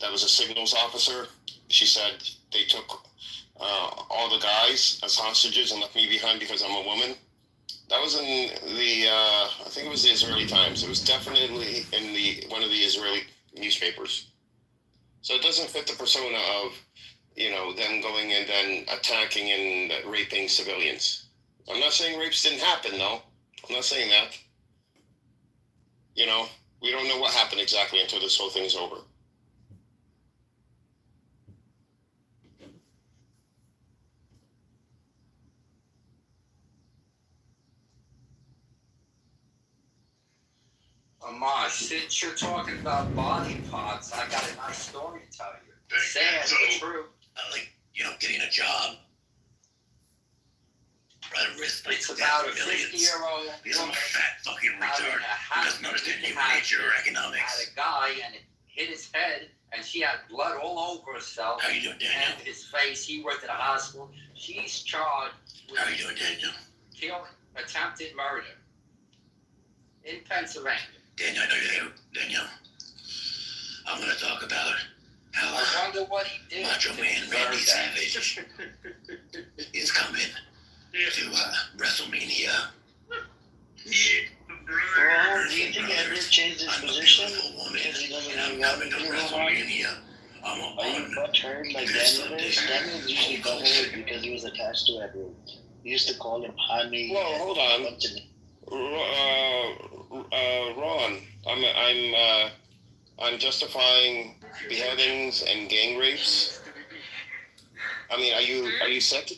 that was a signals officer. She said they took all the guys as hostages and left me behind because I'm a woman. That was in the, I think it was the Israeli Times. It was definitely in one of the Israeli newspapers. So it doesn't fit the persona of, them going and then attacking and raping civilians. I'm not saying rapes didn't happen, though. I'm not saying that. We don't know what happened exactly until this whole thing is over. Amash, since you're talking about body parts, I got a nice story to tell you. Sad, but true. Getting a job. Right at risk. It's about a 50-year-old Because I'm a fat fucking retard who doesn't understand human nature or economics. Had a guy and it hit his head, and she had blood all over herself. How you doing, Daniel? And his face. He went to the hospital. She's charged with How you doing, Daniel? Attempted murder in Pennsylvania. Daniel, I know you're there. Daniel, I'm going to talk about how I wonder what he did. Macho Man Randy Savage is coming to WrestleMania. Well, do you think Edward changed his position? Because he doesn't really want to do WrestleMania. Are you butthurt like Daniel is? Daniel was usually butthurt because he was attached to Edward. He used to call him honey. Whoa, hold on. Ron, I'm justifying beheadings and gang rapes. I mean, are you sick?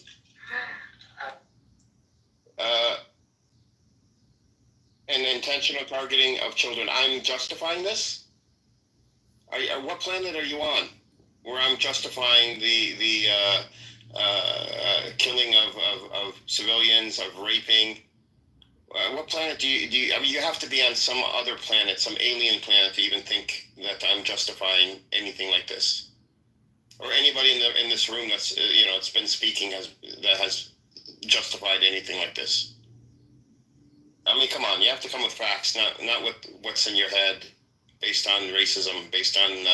And intentional targeting of children. I'm justifying this? What planet are you on? Where I'm justifying the killing of civilians, of raping. What planet do you? I mean, you have to be on some other planet, some alien planet, to even think that I'm justifying anything like this, or anybody in this room that's it's been speaking that has justified anything like this. I mean, come on, you have to come with facts, not with what's in your head, based on racism, based on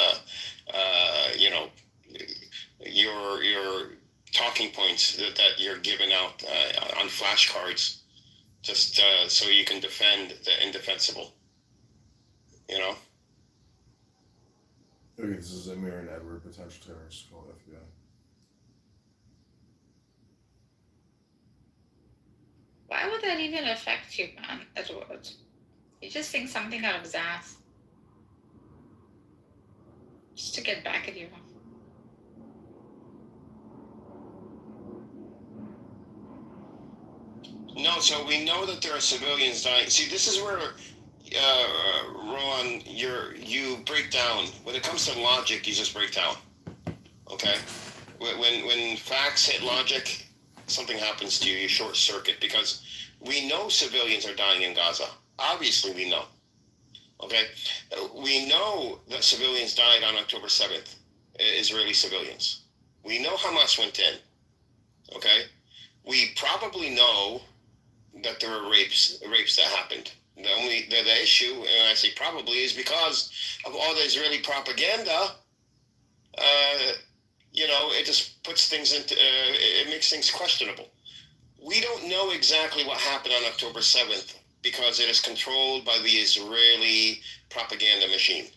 your talking points that you're giving out on flashcards. Just so you can defend the indefensible, Okay, this is Amir and Edward, potential terrorists, call FBI. Why would that even affect you, man, Edward? You just think something out of his ass. Just to get back at you. No, so we know that there are civilians dying. See, this is where, Ron, you break down. When it comes to logic, you just break down. Okay? When facts hit logic, something happens to you. You short circuit because we know civilians are dying in Gaza. Obviously, we know. Okay? We know that civilians died on October 7th, Israeli civilians. We know Hamas went in. Okay? We probably know that there were rapes that happened. The issue, and I say probably, is because of all the Israeli propaganda. It just puts things into it makes things questionable. We don't know exactly what happened on October 7th because it is controlled by the Israeli propaganda machine.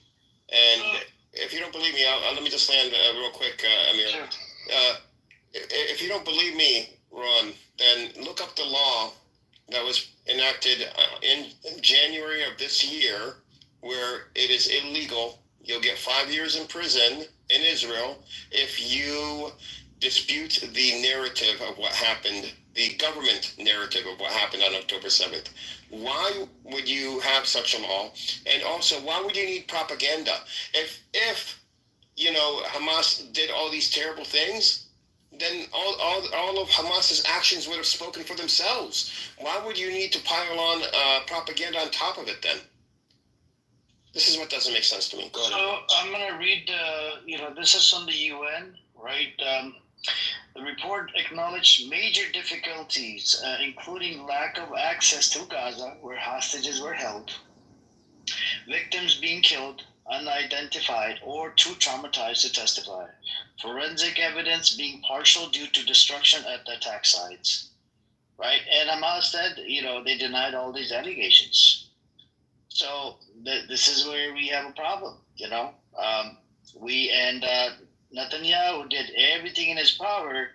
And if you don't believe me, let me just land real quick, Amir. Sure. If you don't believe me, Ron, then look up the law that was enacted in January of this year, where it is illegal. You'll get 5 years in prison in Israel if you dispute the narrative of what happened, the government narrative of what happened on October 7th. Why would you have such a law? And also, why would you need propaganda? If Hamas did all these terrible things, then all of Hamas's actions would have spoken for themselves. Why would you need to pile on propaganda on top of it then? This is what doesn't make sense to me. Go ahead. So I'm going to read, this is from the UN, right? The report acknowledged major difficulties, including lack of access to Gaza, where hostages were held, victims being killed, unidentified, or too traumatized to testify. Forensic evidence being partial due to destruction at the attack sites. Right? And Hamas said, they denied all these allegations. So this is where we have a problem, Netanyahu did everything in his power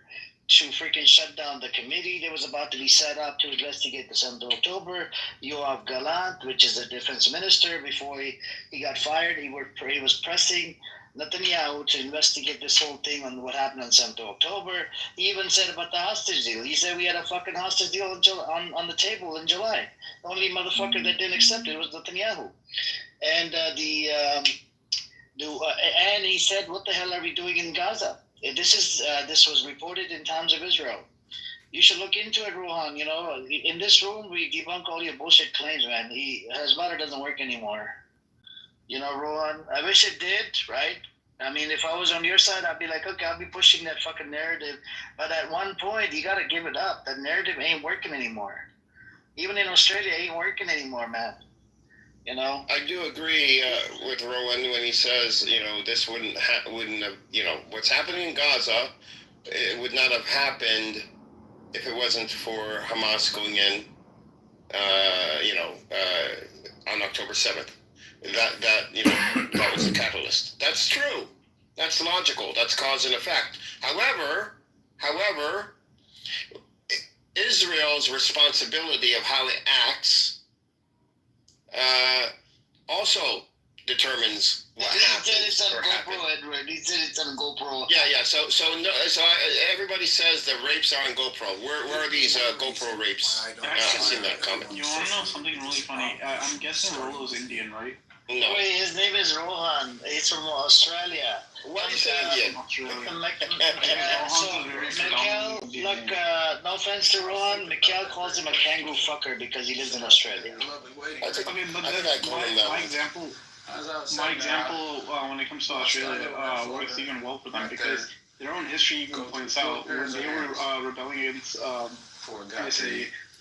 to freaking shut down the committee that was about to be set up to investigate the 7th of October. Yoav Gallant, which is the defense minister, before he got fired, he was pressing Netanyahu to investigate this whole thing on what happened on 7th of October. He even said about the hostage deal. He said we had a fucking hostage deal on the table in July. The only motherfucker that didn't accept it was Netanyahu. And and he said, what the hell are we doing in Gaza? This was reported in Times of Israel. You should look into it, Rohan. In this room, we debunk all your bullshit claims, man. Hezbollah doesn't work anymore. Rohan, I wish it did, right? I mean, if I was on your side, I'd be like, okay, I'll be pushing that fucking narrative. But at one point, you got to give it up. That narrative ain't working anymore. Even in Australia, it ain't working anymore, man. I do agree with Rowan when he says, this wouldn't have, what's happening in Gaza, it would not have happened if it wasn't for Hamas going in, on October 7th. That was the catalyst. That's true. That's logical. That's cause and effect. However, Israel's responsibility of how it acts also determines what happens. He said it's on GoPro, Edward. He said it's on GoPro. Yeah. So everybody says the rapes are on GoPro. Where are these GoPro rapes? I've seen that comment. You want to know something really funny? I'm guessing Rolo's Indian, right? No. Wait, his name is Rohan. He's from Australia. Why do you say Indian? Mikhail, look, no offense to Rohan, Mikhail calls him a kangaroo fucker because he lives in Australia. Okay, but that's my example. When it comes to Australia, works even well for them because their own history even points out when they were rebelling against,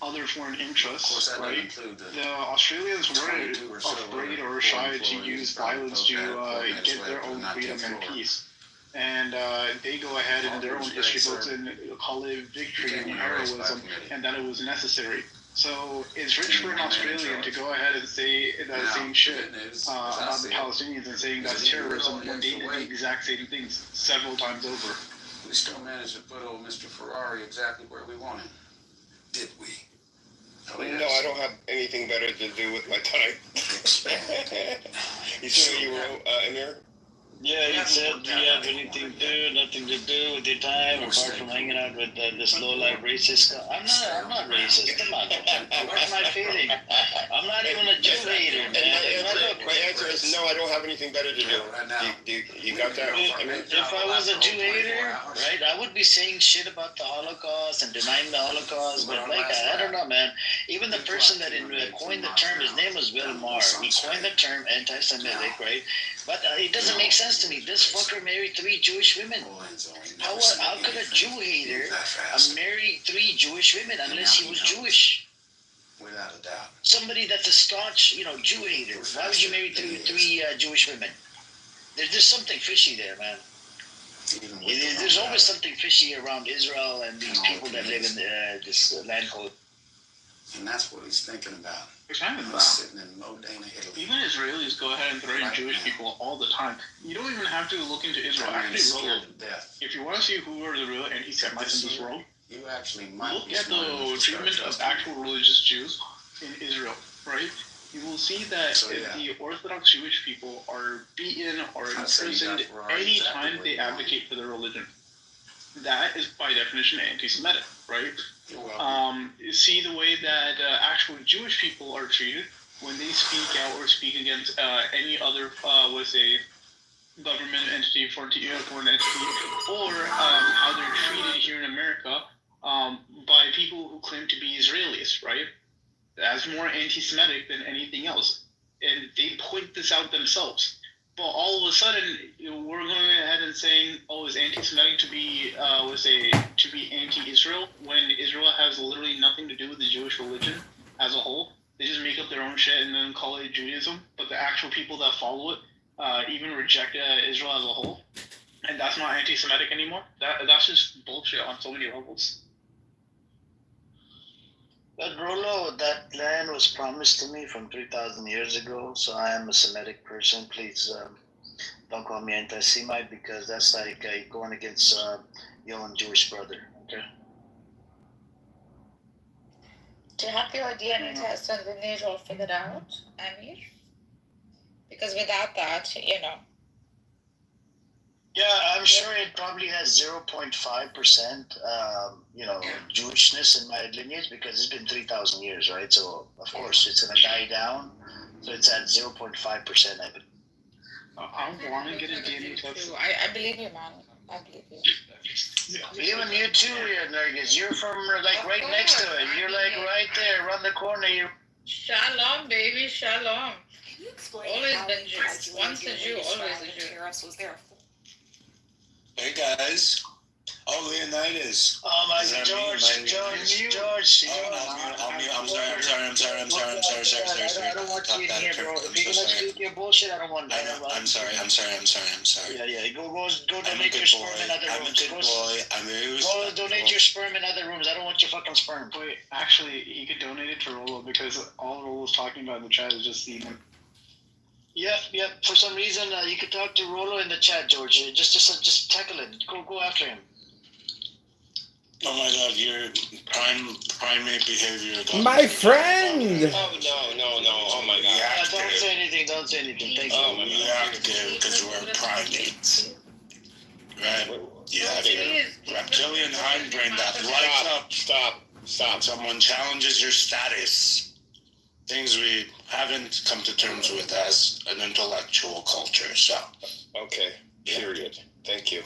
other foreign interests, right? The Australians weren't afraid or shy to use violence to get their own freedom and peace. And they go ahead in their own history books and call it victory and heroism, and that it was necessary. So it's rich for an Australian to go ahead and say that same shit about the Palestinians and saying that's terrorism when they did the exact same things several times over. We still managed to put old Mr. Ferrari exactly where we wanted. Did we? Oh, yes. No, I don't have anything better to do with my time. You see what you wrote, Amir? Yeah, he said, do you have anything to do, nothing to do with your time, apart from hanging out with this low-life racist guy? I'm not racist. Come on. Where's my feeling? I'm not even a Jew hater, man. My answer is no, I don't have anything better to do. You got that? If I was a Jew hater, right, I would be saying shit about the Holocaust and denying the Holocaust, but I don't know, man. Even the person that coined the term, his name was Bill Maher. He coined the term anti-Semitic, right? But it doesn't make sense to me. This fucker married 3 Jewish women. How could a Jew hater marry 3 Jewish women unless he was Jewish? Without a doubt. Somebody that's a staunch, Jew hater. Why would you marry three Jewish women? There's something fishy there, man. There's always something fishy around Israel and these people that live in this land called. And that's what he's thinking about. He's sitting in Modena, Italy. Even Israelis go ahead and threaten Jewish people all the time. You don't even have to look into Israel. Actually, if you want to see who are the real anti-Semites in this world, you actually might look at the treatment of actual religious Jews in Israel, right? You will see that the Orthodox Jewish people are beaten or imprisoned any time they advocate for their religion. That is by definition anti-Semitic, right? See the way that actual Jewish people are treated when they speak out or speak against any other, government entity, foreign entity, or how they're treated here in America by people who claim to be Israelis, right? That's more anti-Semitic than anything else. And they point this out themselves. But all of a sudden, we're going ahead and saying, "Oh, it's anti-Semitic to be anti-Israel," when Israel has literally nothing to do with the Jewish religion as a whole. They just make up their own shit and then call it Judaism. But the actual people that follow it even reject Israel as a whole, and that's not anti-Semitic anymore. That's just bullshit on so many levels. But Rolo, that land was promised to me from 3,000 years ago, so I am a Semitic person. Please don't call me anti-Semite because that's like going against your own Jewish brother. Okay. Do you have your DNA test and lineage all figured out, Amir? Because without that, Yeah, I'm sure it probably has 0.5%, Jewishness in my lineage because it's been 3,000 years, right? So, of course, it's going to die down. So it's at 0.5%, I believe. I want to get a DNA test. I believe you, man. I believe you. Even you too, Nergis. You're from right next to it. You're like right there, around the corner. Shalom, baby, shalom. Can you explain Always how been Jew. President Once a Jew, always a Jew. Terrace was there? Hey guys. Oh, Leonidas. Oh my Is that God, me? George. Oh, I'm sorry. I don't want you in here, bro. If you're gonna speak your bullshit, I don't want that. I'm sorry. Yeah. Go I'm a donate your good sperm boy. in other I'm a rooms. good boy. I'm very Go respectful. donate your sperm in other rooms. I don't want your fucking sperm. Wait, actually, he could donate it to Rolo because all Rolo's talking about in the chat is just semen. Yep. For some reason, you could talk to Rolo in the chat, George. Just tackle it. Go after him. Oh my God, your primate behavior. My friend! Oh no! Oh my God! Don't say anything. Thank you. Oh, reactive because we're primates. Right? You have your reptilian hindbrain that lights up. Stop! Someone challenges your status. Things we haven't come to terms with as an intellectual culture, so. Okay. Period. Thank you.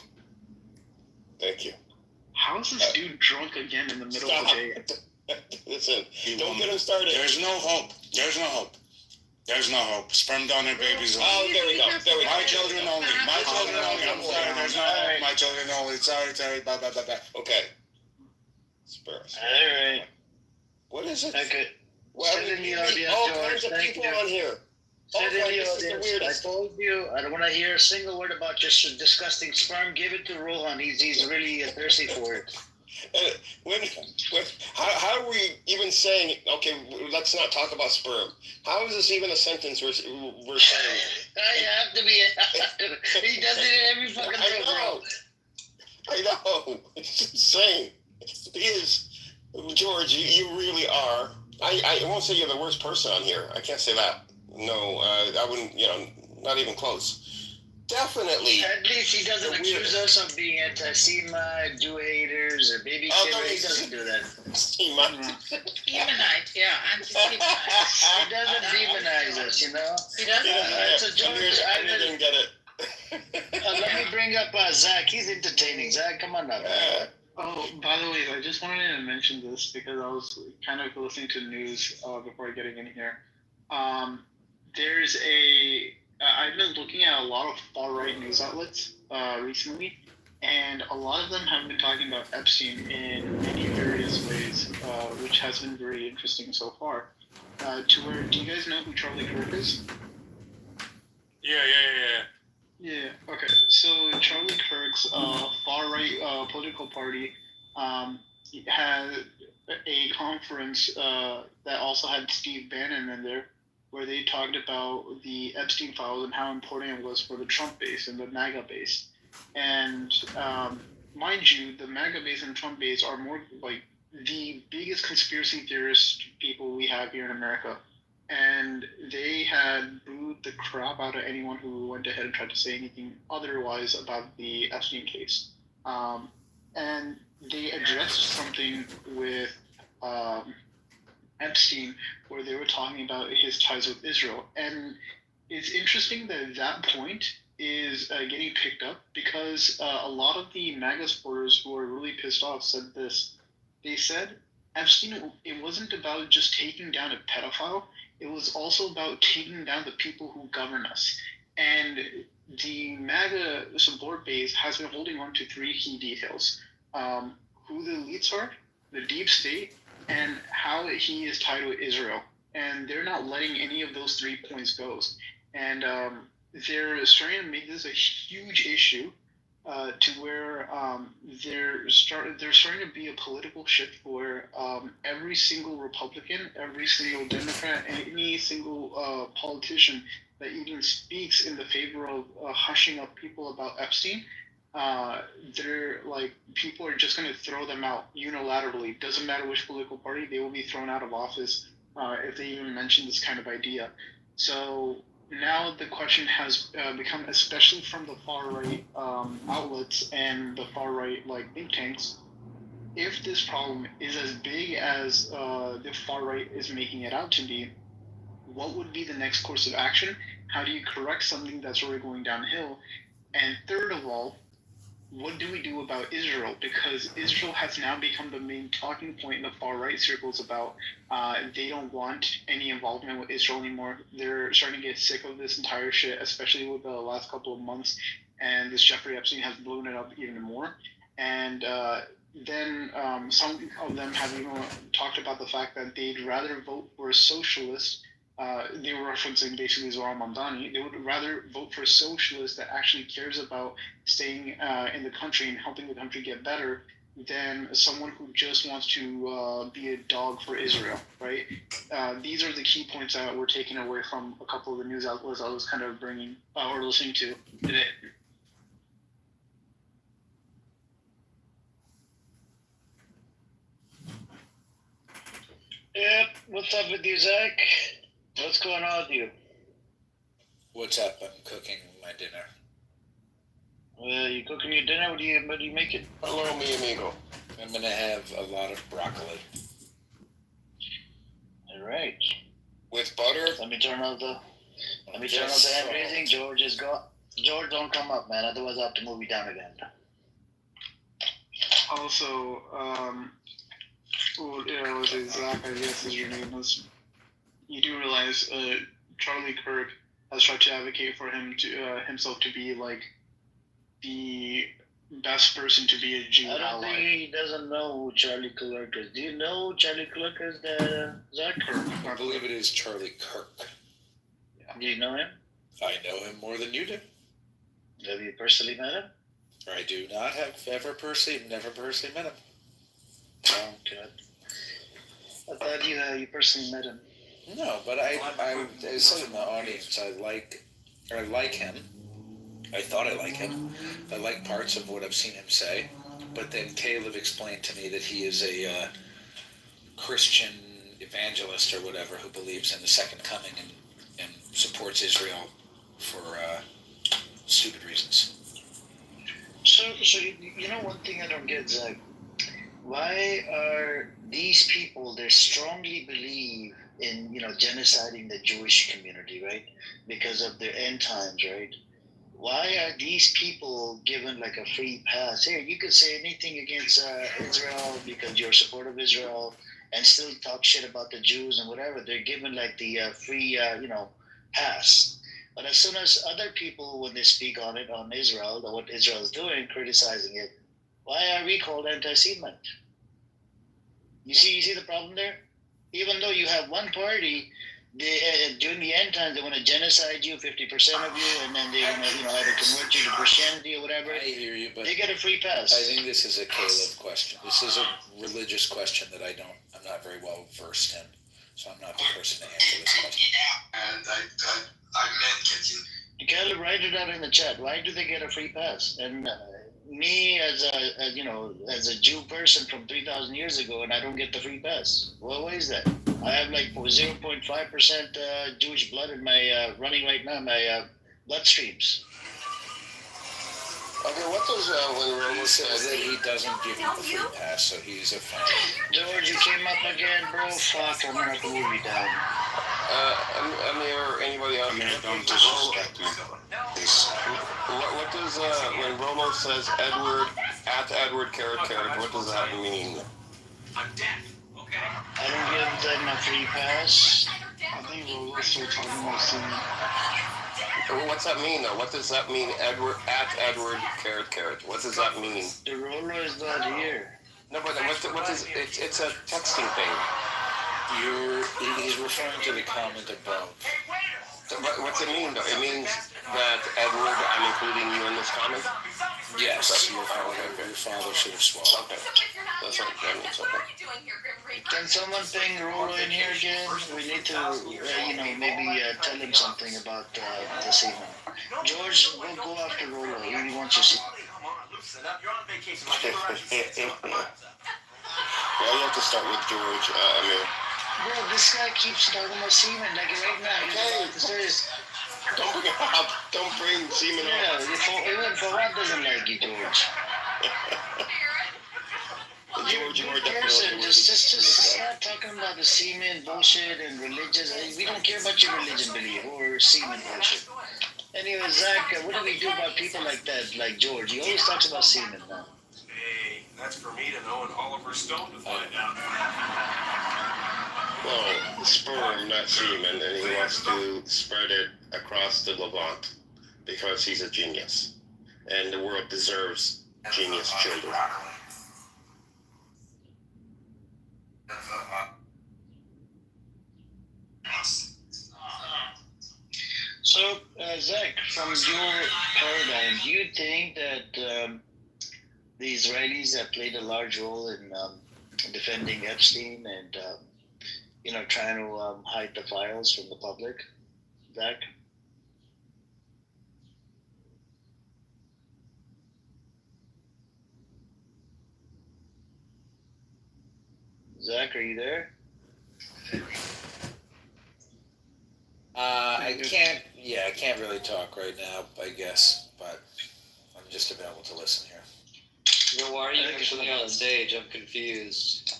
How is this dude drunk again in the middle of the day? Listen, don't get him started. There's no hope. Sperm donor babies only. Oh, there we go. My children only. I'm sorry. There's no hope. My children only. Sorry. Bye. Okay. Spurs. All right. What is it? Okay. Well, Sit in the audience, all George. kinds of Thank people you. on here. Sit in the This is the audience. weirdest. I told you, I don't want to hear a single word about your disgusting sperm. Give it to Rohan. He's really thirsty for it. How are we even saying? Okay, let's not talk about sperm. How is this even a sentence we're saying? I have to be. He does it in every fucking thing, bro. I know. It's insane. He is. George, you really are. I won't say you're the worst person on here. I can't say that. No, I wouldn't. Not even close. Definitely. At least he doesn't accuse us of being anti-Semite, Jew haters, or baby killers. He doesn't do that. Demonite, yeah, anti-Semite. He doesn't demonize us, He doesn't. So George, I didn't get it. let me bring up Zach. He's entertaining. Zach, come on up. Oh, by the way, I just wanted to mention this because I was kind of listening to the news before getting in here. I've been looking at a lot of far-right news outlets recently, and a lot of them have been talking about Epstein in many various ways, which has been very interesting so far. Do you guys know who Charlie Kirk is? Yeah, okay. So Charlie Kirk's far-right political party had a conference that also had Steve Bannon in there, where they talked about the Epstein files and how important it was for the Trump base and the MAGA base. And mind you, the MAGA base and Trump base are more like the biggest conspiracy theorist people we have here in America. And they had booed the crap out of anyone who went ahead and tried to say anything otherwise about the Epstein case. And they addressed something with Epstein where they were talking about his ties with Israel. And it's interesting that point is getting picked up because a lot of the MAGA supporters who are really pissed off said this. They said, Epstein, it wasn't about just taking down a pedophile. It was also about taking down the people who govern us. And the MAGA support base has been holding on to three key details. Who the elites are, the deep state, and how he is tied with Israel. And they're not letting any of those 3 points go. And they're starting to make this a huge issue to where they're starting to be a political shift where every single Republican, every single Democrat, and any single politician that even speaks in the favor of hushing up people about Epstein, they're like, people are just going to throw them out unilaterally. Doesn't matter which political party, they will be thrown out of office if they even mention this kind of idea. So now the question has become, especially from the far right outlets and the far right like think tanks, if this problem is as big as the far right is making it out to be, what would be the next course of action? How do you correct something that's already going downhill? And third of all, what do we do about Israel? Because Israel has now become the main talking point in the far right circles about they don't want any involvement with Israel anymore. They're starting to get sick of this entire shit, especially with the last couple of months. And this Jeffrey Epstein has blown it up even more. And then some of them have even talked about the fact that they'd rather vote for a socialist. They were referencing basically Zohar Mamdani. They would rather vote for a socialist that actually cares about staying in the country and helping the country get better than someone who just wants to be a dog for Israel, right? These are the key points that were taken away from a couple of the news outlets I was kind of bringing or listening to today. Yep. What's up with you, Zach? What's going on with you? What's up? I'm cooking my dinner. You cooking your dinner? What do you making? Hello, mi amigo. I'm gonna have a lot of broccoli. All right. With butter? Let me turn off the hand raising. George is gone. George, don't come up, man. Otherwise, I have to move you down again. Also, was it Zach? I guess is your name was. You do realize Charlie Kirk has tried to advocate for himself to be like the best person to be a Jew ally. I don't think he doesn't know who Charlie Kirk is. Do you know who Charlie Kirk is? Zach Kirk. I believe it is Charlie Kirk. Yeah. Do you know him? I know him more than you do. Have you personally met him? I do not have never personally met him. Oh, God. I thought you personally met him. No, but I said in the audience, I like him. I thought I like him. I like parts of what I've seen him say. But then Caleb explained to me that he is a Christian evangelist or whatever who believes in the second coming and supports Israel for stupid reasons. So you know one thing I don't get, Zach? Why are these people, they strongly believe in, genociding the Jewish community, right? Because of their end times, right? Why are these people given like a free pass? Here, you could say anything against Israel because you're a supporter of Israel and still talk shit about the Jews and whatever. They're given like the free, pass. But as soon as other people, when they speak on Israel, or what Israel is doing, criticizing it, why are we called anti-Semite? You see the problem there? Even though you have one party, during the end times, they want to genocide you, 50% of you, and then they want to, either convert you to Christianity or whatever. I hear you, but they get a free pass. I think this is a Caleb question. This is a religious question that I'm not very well versed in, so I'm not the person to answer this question. And I meant getting. Caleb, write it out in the chat. Why do they get a free pass? And me as a Jew person from 3,000 years ago, and I don't get the free pass. Well, why is that? I have like 0.5% Jewish blood in my running right now, my bloodstreams. Okay, what does when Romo says that he doesn't give him the free pass, so he's a fan. George, you came up again, bro. Fuck, I'm gonna have to move you down. Amir or anybody else? Amir, don't disrespect me. What does when Romo says Edward caret, what does that mean? I'm deaf, okay? I don't give them a free pass. I think Romo's still talking about saying. What's that mean though? What does that mean? Edward caret. What does that mean? The roller is not here. No, but what is it's a texting thing. He's referring to the comment above. So, but what's it mean, though? It means that, Edward, I'm including you in this comment? Yes, your father should have swallowed. Okay. That's what that means, okay. Can someone bring Rolo in here again? We need to, maybe tell him something about the semen. George, we'll go after Rolo. He wants to see. Well, you have to start with George, Amir. Bro, this guy keeps talking about semen. Like right now, he's about to say, Don't bring it up. Don't bring semen up. even Fawad doesn't like you, George. George, you are Person, definitely just start talking about the semen bullshit and religious. We don't care about your religion belief or semen bullshit. Anyway, Zach, what do we do about people like that, like George? He always talks about semen now. Hey, that's for me to know and Oliver Stone to find out. Well, sperm, not semen, and he wants to spread it across the Levant because he's a genius. And the world deserves genius children. So, Zach, from your paradigm, do you think that the Israelis have played a large role in defending Epstein and, trying to hide the files from the public? Zach? Zach, are you there? I can't really talk right now, I guess, but I'm just available to listen here. So why are you actually on stage? I'm confused.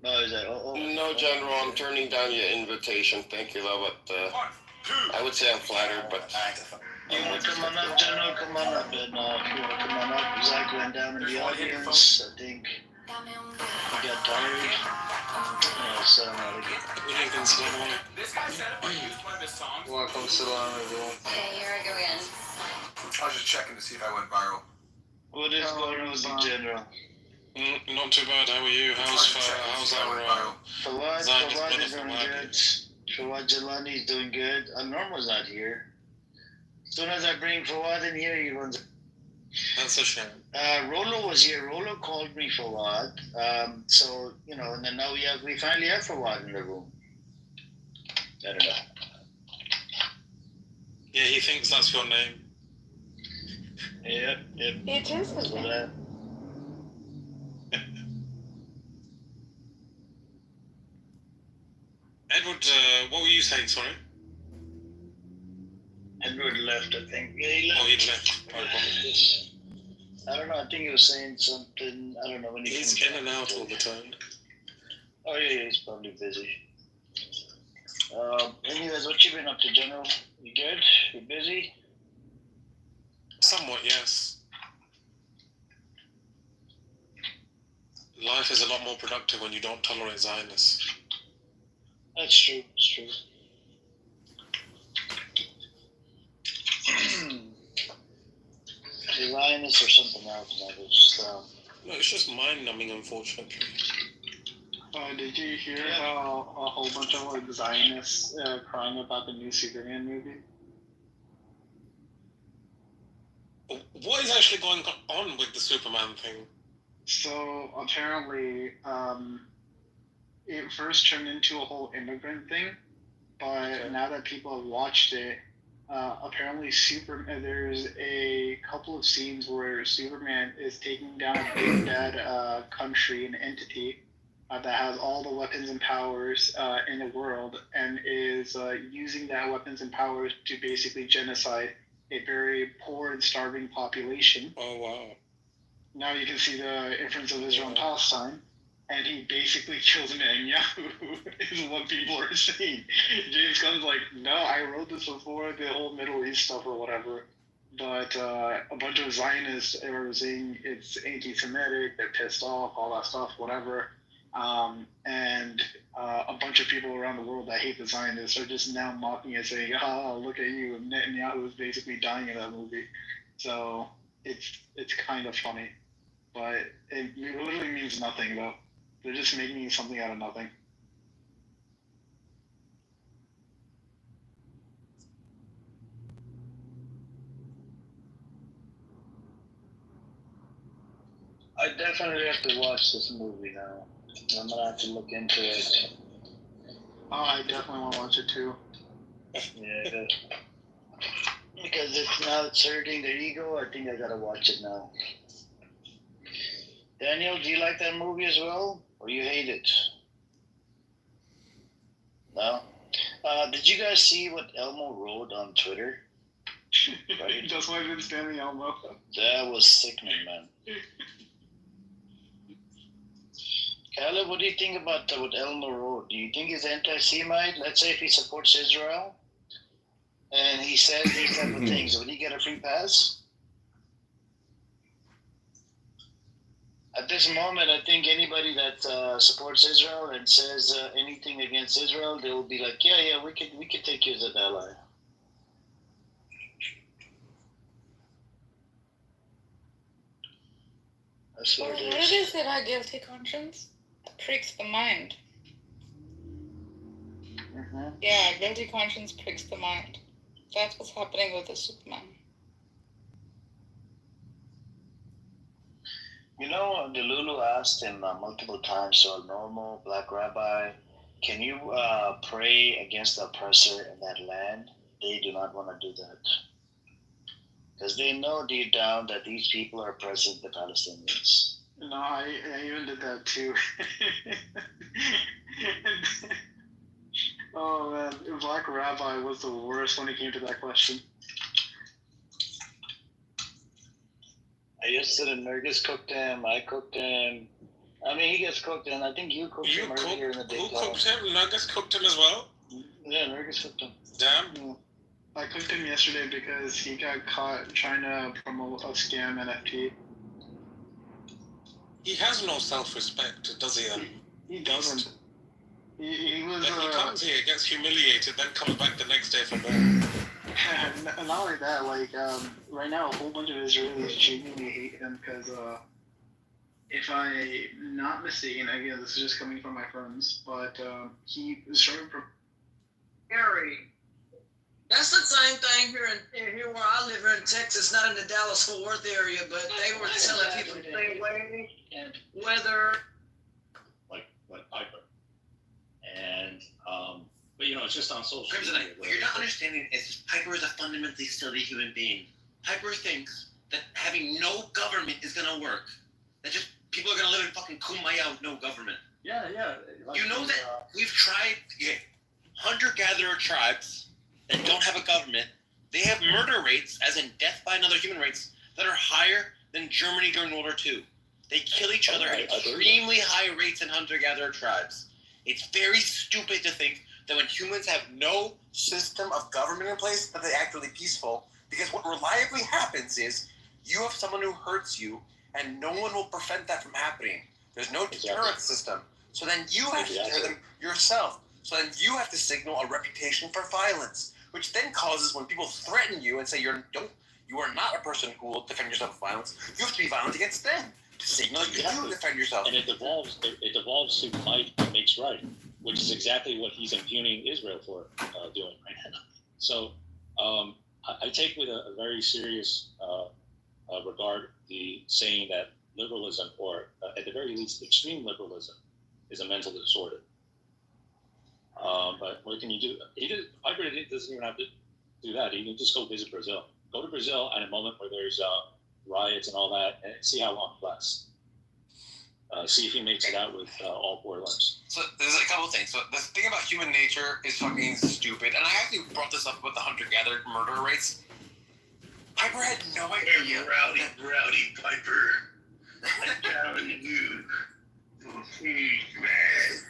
No, is that? No, General, I'm turning down your invitation. Thank you, love. But I would say I'm flattered, but You want to come on up, General? Come on up. And if you want to come on up, Zach went down in the audience. I think he got tired. So, Welcome, Salam, everyone. Okay, here I go again. I was just checking to see if I went viral. what is going on with the General? Not too bad. How are you? How's our Fawad is doing good. Fawad Jalani is doing good. Normal's not here. As soon as I bring Fawad in here, he runs. That's a shame. Rolo was here. Rolo called me Fawad. And then now we finally have Fawad in the room. I don't know. Yeah, he thinks that's your name. Yep. It is his name. Edward, what were you saying? Sorry. Edward left, I think. Yeah, he left. Oh, he left. I don't know. I think he was saying something. I don't know when he He's came in and out all the time. Oh yeah, he's probably busy. Anyways, what you been up to, General? You good? You busy? Somewhat, yes. Life is a lot more productive when you don't tolerate Zionists. That's true. It's true. The Zionists or something else, man. No, it's just mind-numbing, unfortunately. Did you hear about a whole bunch of Zionists crying about the new Superman movie? What is actually going on with the Superman thing? So apparently, it first turned into a whole immigrant thing, but now that people have watched it, apparently there's a couple of scenes where Superman is taking down a big bad country, an entity that has all the weapons and powers in the world, and is using that weapons and powers to basically genocide a very poor and starving population. Oh, wow. Now you can see the influence of Israel and Palestine, and he basically kills Netanyahu, is what people are saying. James Gunn's like, no, I wrote this before the whole Middle East stuff or whatever, but a bunch of Zionists are saying it's anti-Semitic, they're pissed off, all that stuff, whatever. And a bunch of people around the world that hate the Zionists are just now mocking and saying, oh, look at you, Netanyahu is basically dying in that movie. So it's kind of funny. But it literally means nothing, though. They're just making something out of nothing. I definitely have to watch this movie now. I'm gonna have to look into it. Oh, I definitely want to watch it too. Yeah, because it's hurting their ego. I think I gotta watch it now. Daniel, do you like that movie as well, or you hate it? No. Did you guys see what Elmo wrote on Twitter? Right. That's why I've been spamming Elmo. That was sickening, man. Caleb, what do you think about what Elmo wrote? Do you think he's anti-Semite? Let's say if he supports Israel, and he says these type of things, would he get a free pass? At this moment, I think anybody that supports Israel and says anything against Israel, they will be like, yeah, we could take you as an ally. That's Well, what what it is is. it, a guilty conscience? It pricks the mind. Mm-hmm. Yeah, guilty conscience pricks the mind. That's what's happening with the Superman. You know, Delulu asked him multiple times, so a normal black rabbi, can you pray against the oppressor in that land? They do not want to do that. Because they know deep down that these people are oppressing the Palestinians. No, I even did that too. Oh man, Black Rabbi was the worst when it came to that question. I used to the Nurgis cooked him, I cooked him. I mean, he gets cooked, and I think you cooked him earlier in the day. Who cooked him? Nuggets cooked him as well? Yeah, Nurgis cooked him. Damn. I cooked him yesterday because he got caught trying to promote a scam NFT. He has no self-respect, does he? He doesn't. He was. Then he comes here, gets humiliated, then comes back the next day for more. Not only that, like right now, a whole bunch of Israelis genuinely hate him because, if I'm not mistaken, again, this is just coming from my friends, but he started. Harry. That's the same thing here where I live here in Texas, not in the Dallas-Fort Worth area, but they were telling people to stay away, whether like Piper. And but it's just on social Crimson, media. what you're not understanding is Piper is a fundamentally silly human being. Piper thinks that having no government is gonna work. That just people are gonna live in fucking kumbaya with no government. Yeah. Like, you know that we've tried hunter-gatherer tribes that don't have a government. They have murder rates, as in death by another human rates, that are higher than Germany during World War II. They kill each other at extremely high rates in hunter-gatherer tribes. It's very stupid to think that when humans have no system of government in place, that they act really peaceful. Because what reliably happens is you have someone who hurts you, and no one will prevent that from happening. There's no deterrent system. So then you have to deter them yourself. So then you have to signal a reputation for violence, which then causes when people threaten you and say you are not a person who will defend yourself with violence, you have to be violent against them to signal you do defend yourself. And it devolves to might makes right, which is exactly what he's impugning Israel for doing right now. So I take with a very serious regard the saying that liberalism, or at the very least extreme liberalism, is a mental disorder. But what can you do? Piper doesn't even have to do that. He can just go visit Brazil. Go to Brazil at a moment where there's riots and all that, and see how long it lasts. See if he makes it out with all four limbs. So there's a couple things. So the thing about human nature is fucking stupid. And I actually brought this up with the hunter-gatherer murder rates. Piper had no idea. Rowdy Piper. Down you.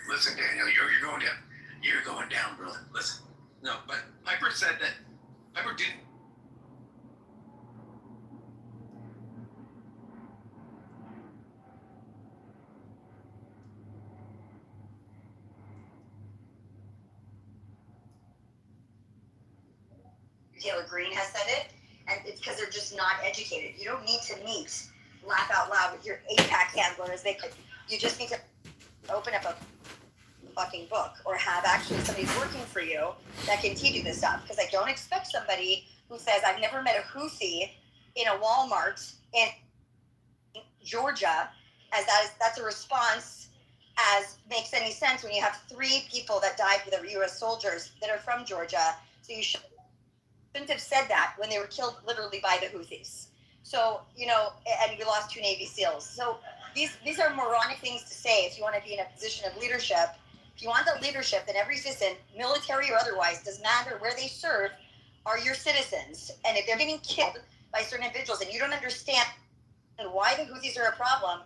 Listen, Daniel, you're going down. You're going down, brother. Listen. No, but Piper said that Piper didn't. Taylor Greene has said it, and it's because they're just not educated. You don't need to meet, laugh out loud with your APAC handler as they could. You just need to open up a fucking book or have actually somebody working for you that can teach you this stuff. Because I don't expect somebody who says, I've never met a Houthi in a Walmart and Georgia, as that's a response as makes any sense when you have 3 people that died with the U.S. soldiers that are from Georgia. So you shouldn't have said that when they were killed literally by the Houthis. So, and we lost 2 Navy SEALs. So these are moronic things to say if you want to be in a position of leadership. If you want the leadership, then every citizen, military or otherwise, doesn't matter where they serve, are your citizens. And if they're getting killed by certain individuals and you don't understand why the Houthis are a problem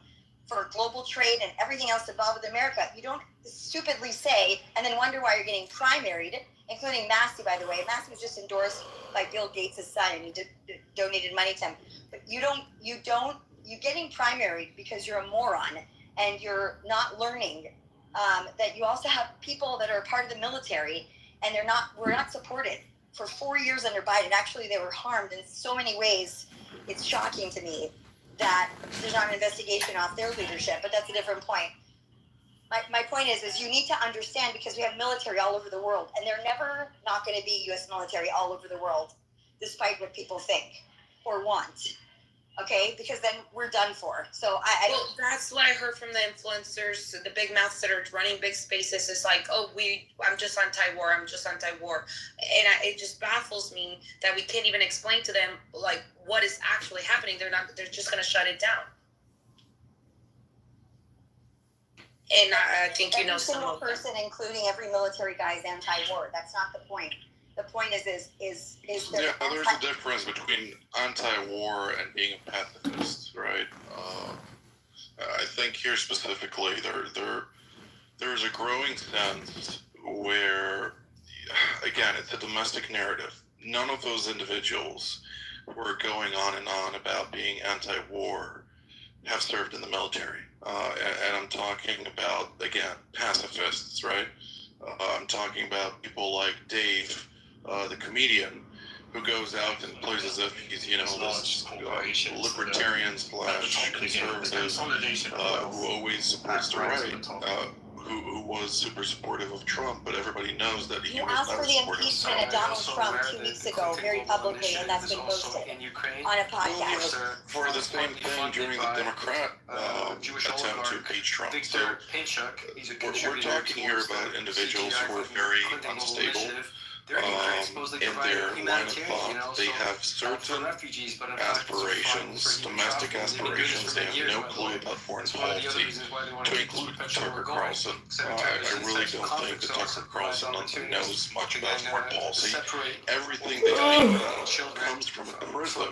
for global trade and everything else involved with America, you don't stupidly say and then wonder why you're getting primaried, including Massey, by the way. Massey was just endorsed by Bill Gates' son, and he donated money to him. But you're getting primaried because you're a moron and you're not learning that you also have people that are part of the military and we're not supported. For 4 years under Biden, actually they were harmed in so many ways. It's shocking to me that there's not an investigation off their leadership, but that's a different point. My point is you need to understand, because we have military all over the world, and they're never not going to be U.S. military all over the world, despite what people think or want. Okay, because then we're done for. So well, that's what I heard from the influencers, the big mouths that are running big spaces. Is like, I'm just anti-war. I'm just anti-war, and it just baffles me that we can't even explain to them like what is actually happening. They're just going to shut it down. And I think every single person, including every military guy, is anti-war. That's not the point. The point is there's a difference between anti-war and being a pacifist, right? I think here specifically there's a growing sense where, again, it's a domestic narrative. None of those individuals who are going on and on about being anti-war have served in the military. And I'm talking about, again, pacifists, right? I'm talking about people like Dave, the comedian, who goes out and plays as if he's, this libertarian / conservative, who always supports the right, who was super supportive of Trump, but everybody knows that he was not asked for the impeachment of Donald Trump 2 weeks ago, very publicly, and that's been posted on a podcast. For the same thing during the Democrat attempt to impeach Trump. So we're talking here about individuals who are very unstable. In their line of thought, they have certain aspirations, domestic aspirations. They have no clue about foreign policy, to include Tucker Carlson. I really don't think that Tucker Carlson knows much about foreign policy. Everything they think about comes from a prism of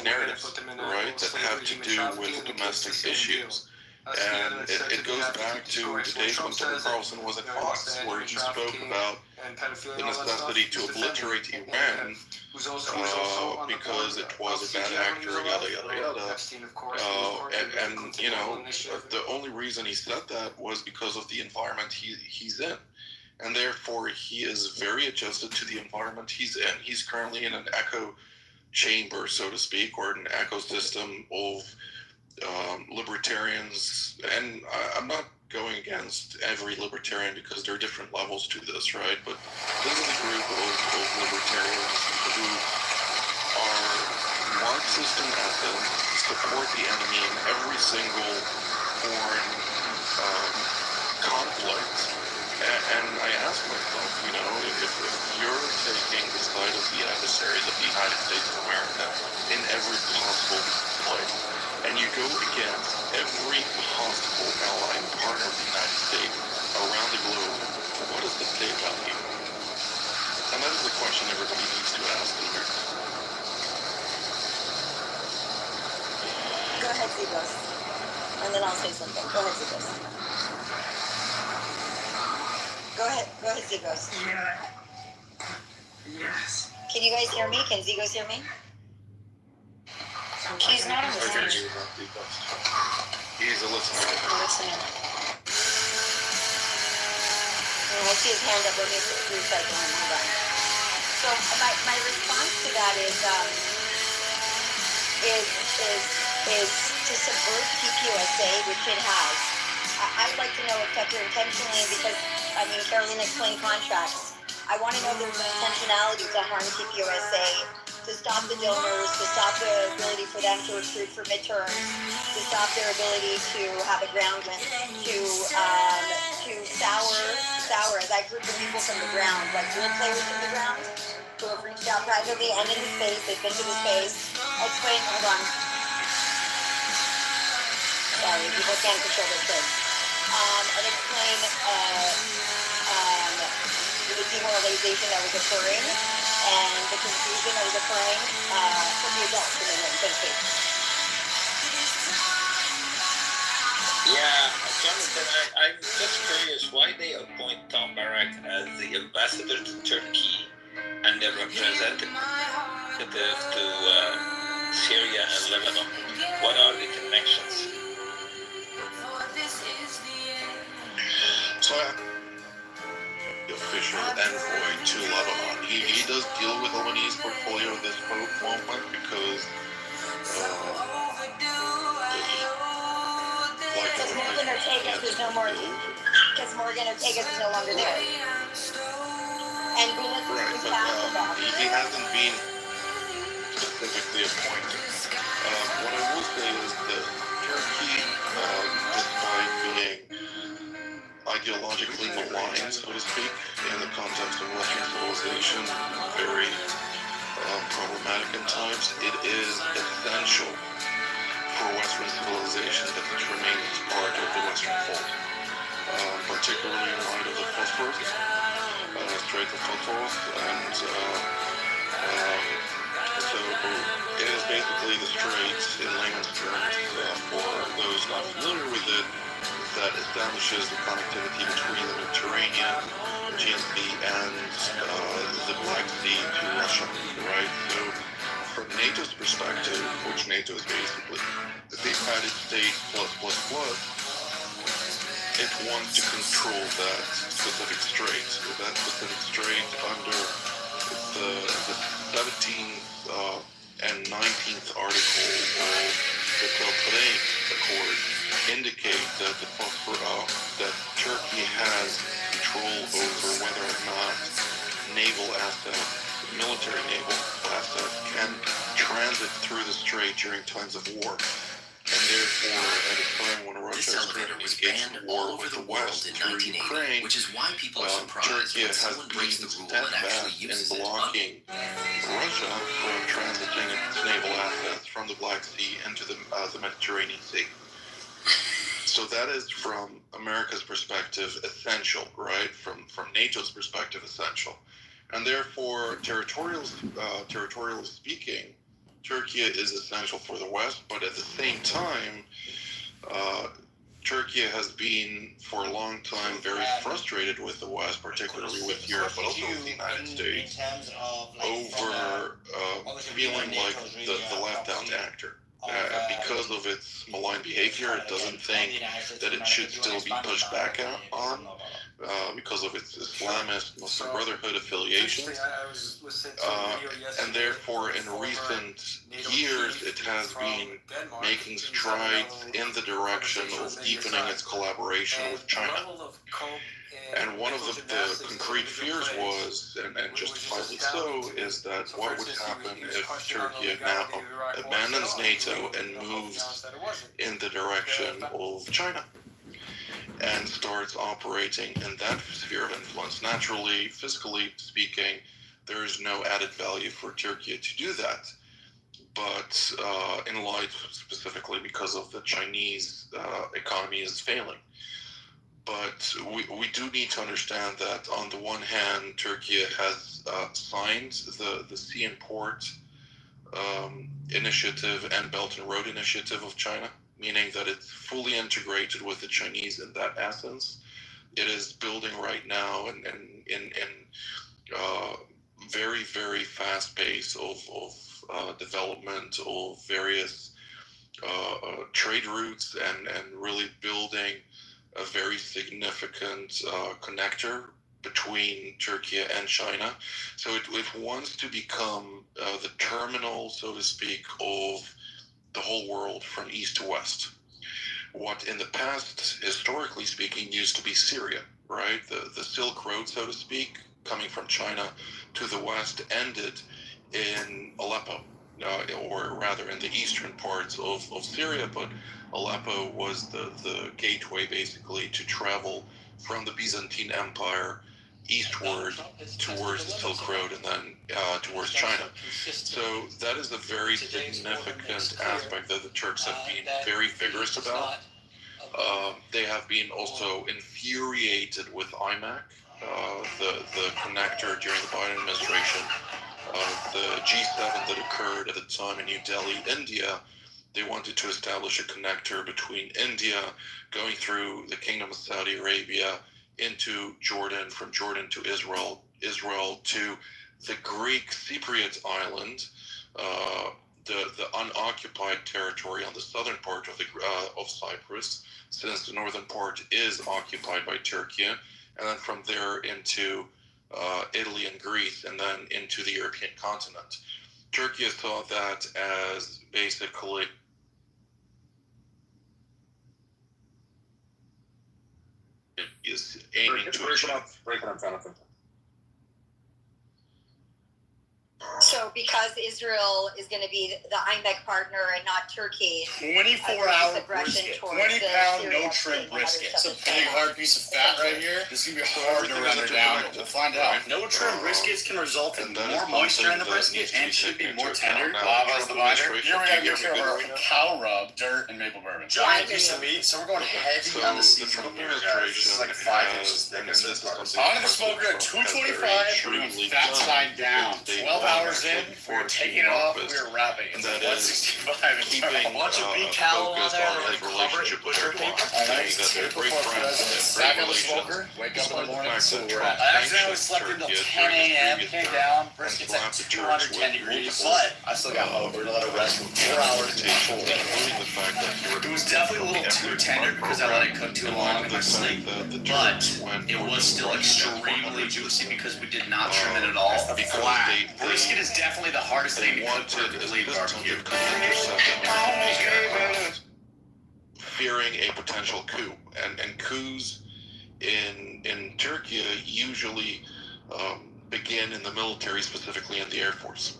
narratives, right, that have to do with domestic issues. And it goes back to the days when Tucker Carlson was at Fox, where he spoke about the necessity to obliterate Iran because it was a bad actor, yada, yada, yada. And the only reason he said that was because of the environment he's in. And therefore, he is very adjusted to the environment he's in. He's currently in an echo chamber, so to speak, or an ecosystem of libertarians, and I'm not going against every libertarian because there are different levels to this, right? But this is a group of libertarians who are Marxist in essence, support the enemy in every single foreign conflict. And I ask myself, if you're taking the side of the adversaries of the United States of America in every possible place, and you go against every possible ally and partner of the United States around the globe, what does this say about you? And that is the question everybody needs to ask here. Go ahead, Zebos. And then I'll say something. Go ahead, Zebos. Go ahead, Zebos. Yeah. Yes. Can you guys hear me? Can Zebos hear me? He's not on the phone. He's a listener. I see his hand up. Let me recycle him. Hold on. So my response to that is to subvert PQSA, which it has. I'd like to know if Tucker intentionally, because Carolina explained contracts. I want to know if there's an intentionality to harm TPUSA, to to stop the donors, to stop the ability for them to recruit for midterms, to stop their ability to have a groundman, to sour that group of people from the ground, like real players from the ground, who have reached out privately and in the space, they've been to the space, hold on. Sorry, people can't control their kids. And explain the demoralization that was occurring and the confusion that was occurring from the adults in the room. Thank you. Yeah, Jonathan, I'm just curious why they appoint Tom Barak as the ambassador to Turkey and the representative to Syria and Lebanon. What are the connections? So the official envoy to Lebanon, he does deal with Lebanese portfolio at this moment because because Morgan Ortega is no more. Because Morgan Ortega is no longer there. And he hasn't been specifically appointed. What I will say is that Turkey, despite being ideologically maligned, so to speak, in the context of Western civilization, very problematic in times, it is essential for Western civilization that it remains part of the Western fold, particularly in light of the Phosphorus, Strait of Hormuz, and so it is basically the strait, in layman's terms, for those not familiar with it, that establishes the connectivity between the Mediterranean, GNC, and the Black Sea to Russia, right? So from NATO's perspective, which NATO is basically the United States plus, it wants to control that specific strait. That specific strait under the 17th and 19th article of the Kitover Accord indicate that that Turkey has control over whether or not naval assets, military naval assets, can transit through the strait during times of war. And therefore, at a time when Russia is currently engaged in war with the West through Ukraine, Turkey has been steadfast in blocking Russia from transiting its naval assets from the Black Sea into the Mediterranean Sea. So that is, from America's perspective, essential, right? From NATO's perspective, essential. And therefore, territorially speaking, Turkey is essential for the West, but at the same time, Turkey has been for a long time very frustrated with the West, particularly with Europe, but also with the United States, over feeling like the left-out actor. Because of its malign behavior, it doesn't think that it should still be pushed back on. Because of its Islamist Muslim Brotherhood affiliations. And therefore, in recent years, it has been making strides in the direction of deepening its collaboration with China. And one of the concrete fears was, and justifiably so, is that what would happen if Turkey now abandons NATO and moves in the direction of China and starts operating in that sphere of influence. Naturally, fiscally speaking, there is no added value for Turkey to do that. But in light, specifically because of the Chinese economy is failing. But we do need to understand that on the one hand, Turkey has signed the Sea and Port Initiative and Belt and Road Initiative of China, meaning that it's fully integrated with the Chinese in that essence. It is building right now and in very, very fast pace of development of various trade routes and really building a very significant connector between Turkey and China. So it wants to become the terminal, so to speak, of the whole world from east to west. What in the past, historically speaking, used to be Syria, right? The Silk Road, so to speak, coming from China to the west, ended in Aleppo, or rather in the eastern parts of Syria, but Aleppo was the gateway basically to travel from the Byzantine Empire eastward towards the Silk Road and then towards China. So that is a very significant aspect that the Turks have been very vigorous about. They have been also infuriated with IMAC, the connector during the Biden administration, the G7 that occurred at the time in New Delhi, India. They wanted to establish a connector between India, going through the Kingdom of Saudi Arabia, into Jordan, from Jordan to Israel, Israel to the Greek Cypriot island, the unoccupied territory on the southern part of Cyprus, since the northern part is occupied by Turkey, and then from there into Italy and Greece, and then into the European continent. Turkey saw that as basically is aiming to achieve. So because Israel is going to be the IMEC partner and not Turkey, 24-hour brisket, 20-pound no-trim brisket. It's a big hard piece of fat right here. This is going to be hard to run it down, but we'll find out. No-trim briskets can result in more moisture in the brisket and should be more tender. Lava's the binder. Here we have your cow rub, dirt, and maple bourbon. Giant piece of meat, so we're going heavy on the seasoning here, guys. This is like 5 inches thick. On the smoker at 225, we're doing fat side down. 12 hours in, we're taking it off, we're wrapping it. That is 165 and a bunch of cal on there on his relationship with their people, saying that they're great friends, they have great relations. Wake up in the morning, so I accidentally slept until 10 a.m., came down, brisket's at 210 degrees, but I still got over to let it rest for 4 hours before. It was definitely a little too tender because I let it cook too long in my sleep, but it was still extremely juicy because we did not trim it at all. Flat. Brisket is definitely the hardest thing to cook perfectly barbecue. Fearing a potential coup, and coups in Turkey usually begin in the military, specifically in the Air Force,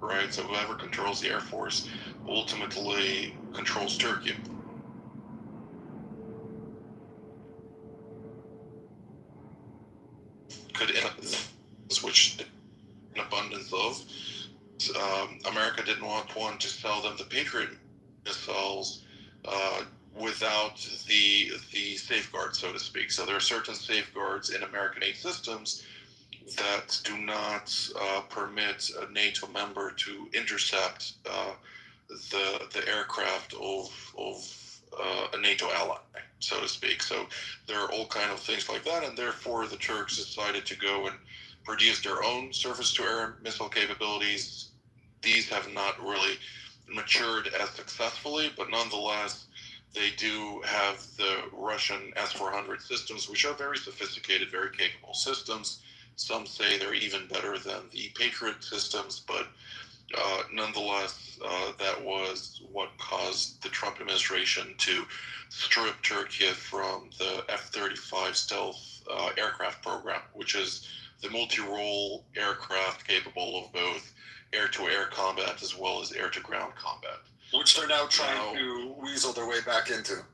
right? So whoever controls the Air Force ultimately controls Turkey. Which an abundance of. America didn't want one to sell them the Patriot missiles without the safeguards, so to speak. So there are certain safeguards in American-aid systems that do not permit a NATO member to intercept the aircraft of a NATO ally, so to speak. So there are all kind of things like that, and therefore the Turks decided to go and produce their own surface-to-air missile capabilities. These have not really matured as successfully, but nonetheless, they do have the Russian S-400 systems, which are very sophisticated, very capable systems. Some say they're even better than the Patriot systems, but nonetheless, that was what caused the Trump administration to strip Turkey from the F-35 stealth aircraft program, which is the multi-role aircraft capable of both air-to-air combat as well as air-to-ground combat. Which they're now trying to weasel their way back into.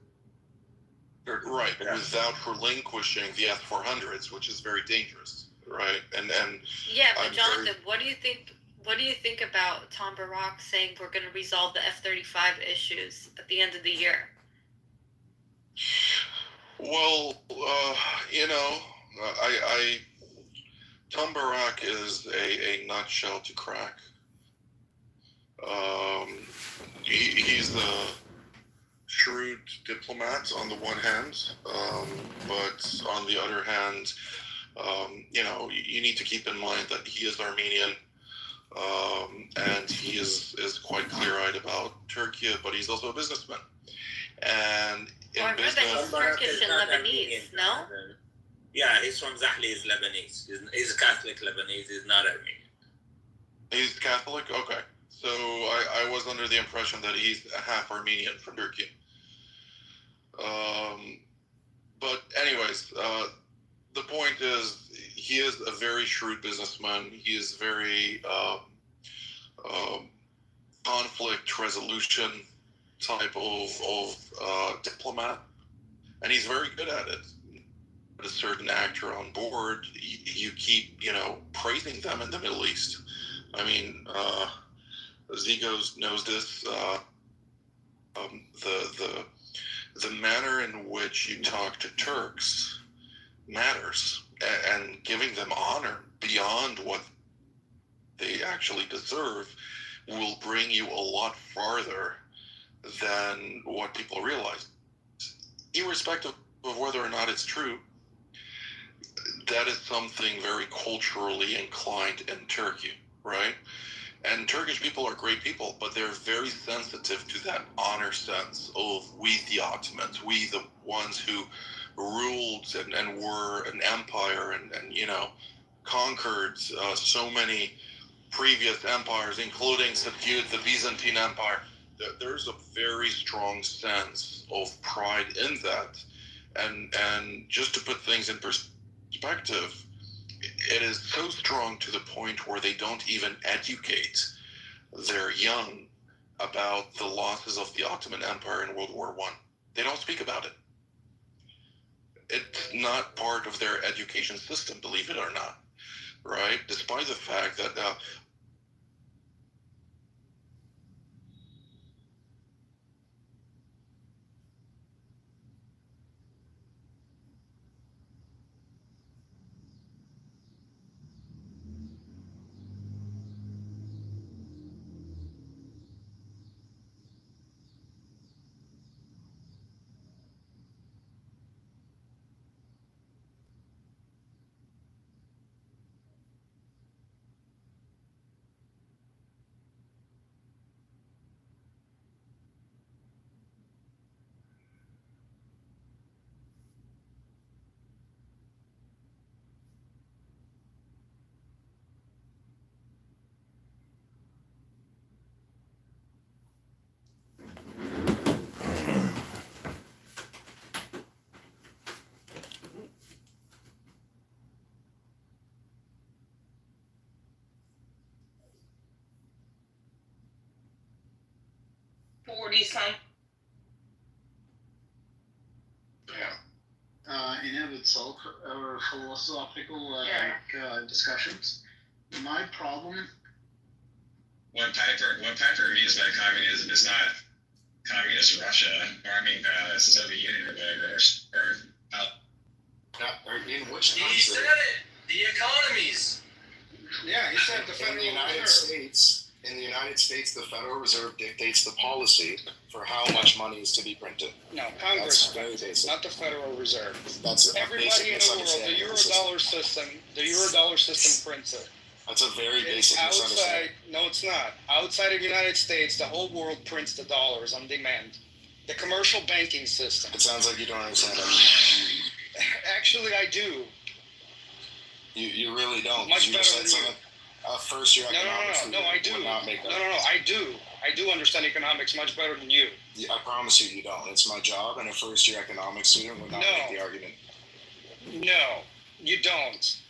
Right, without relinquishing the F-400s, which is very dangerous, right? And yeah, but Jonathan, what do you think? What do you think about Tom Barak saying we're going to resolve the F-35 issues at the end of the year? Well, Tom Barak is a nutshell to crack. He's a shrewd diplomat on the one hand, but on the other hand, you need to keep in mind that he is Armenian, and he is quite clear-eyed about Turkey, but he's also a businessman. And in business, he's Turkish and Lebanese, no? Yeah, he's from Zahli, he's Lebanese. He's Catholic Lebanese, he's not Armenian. He's Catholic? Okay. So I was under the impression that he's half Armenian from Turkey. But anyways, the point is, he is a very shrewd businessman. He is very conflict resolution type of diplomat, and he's very good at it. A certain actor on board, you keep, praising them in the Middle East. I mean, Zigos knows this. The manner in which you talk to Turks matters, and giving them honor beyond what they actually deserve will bring you a lot farther than what people realize. Irrespective of whether or not it's true, that is something very culturally inclined in Turkey, right? And Turkish people are great people, but they're very sensitive to that honor sense of we the Ottomans, we the ones who ruled and were an empire and conquered so many previous empires, including subdued the Byzantine Empire. There's a very strong sense of pride in that. And just to put things in perspective, it is so strong to the point where they don't even educate their young about the losses of the Ottoman Empire in World War I. They don't speak about it. It's not part of their education system, believe it or not, right? Despite the fact that in and of itself are philosophical discussions. My problem. What Piper means by communism is not communist Russia, or Soviet Union or whatever, Or in which He country? said it. The economies. Yeah, he said the In the Federal United Reserve. States, the Federal Reserve dictates the policy for how much money is to be printed. No, That's Congress, very basic. not the Federal Reserve. That's a basic Everybody in the world, the misunderstanding of the system. the Eurodollar system prints it. That's a very It's basic misunderstanding. no, it's not. Outside of the United States, the whole world prints the dollars on demand. The commercial banking system. It sounds like you don't understand it. Actually, I do. You really don't. Much you better just than said something. First year economics No, I do. would not make that. No, I do. I do understand economics much better than you. Yeah, I promise you don't. It's my job, and a first year economics student would not make the argument. No, you don't.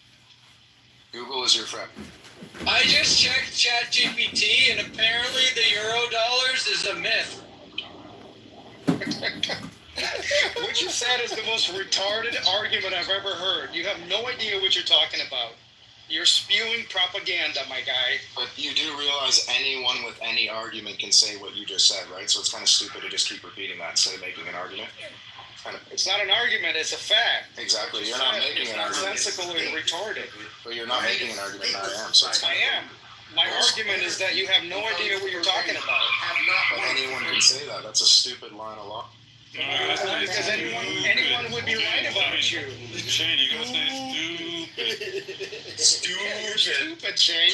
Google is your friend. I just checked ChatGPT, and apparently the Eurodollars is a myth. What you said is the most retarded argument I've ever heard. You have no idea what you're talking about. You're spewing propaganda, my guy. But you do realize anyone with any argument can say what you just said, right? So it's kind of stupid to just keep repeating that instead of making an argument. It's not an argument, it's a fact. Exactly. You're not making an argument. It's nonsensical and retarded. But you're not making an argument, I am. So it's I am. My argument is that you have no idea what you're talking about. But anyone can say that. That's a stupid line of law. Because anyone would be right about you. Shane, you gotta say stupid. Stupid, Shane.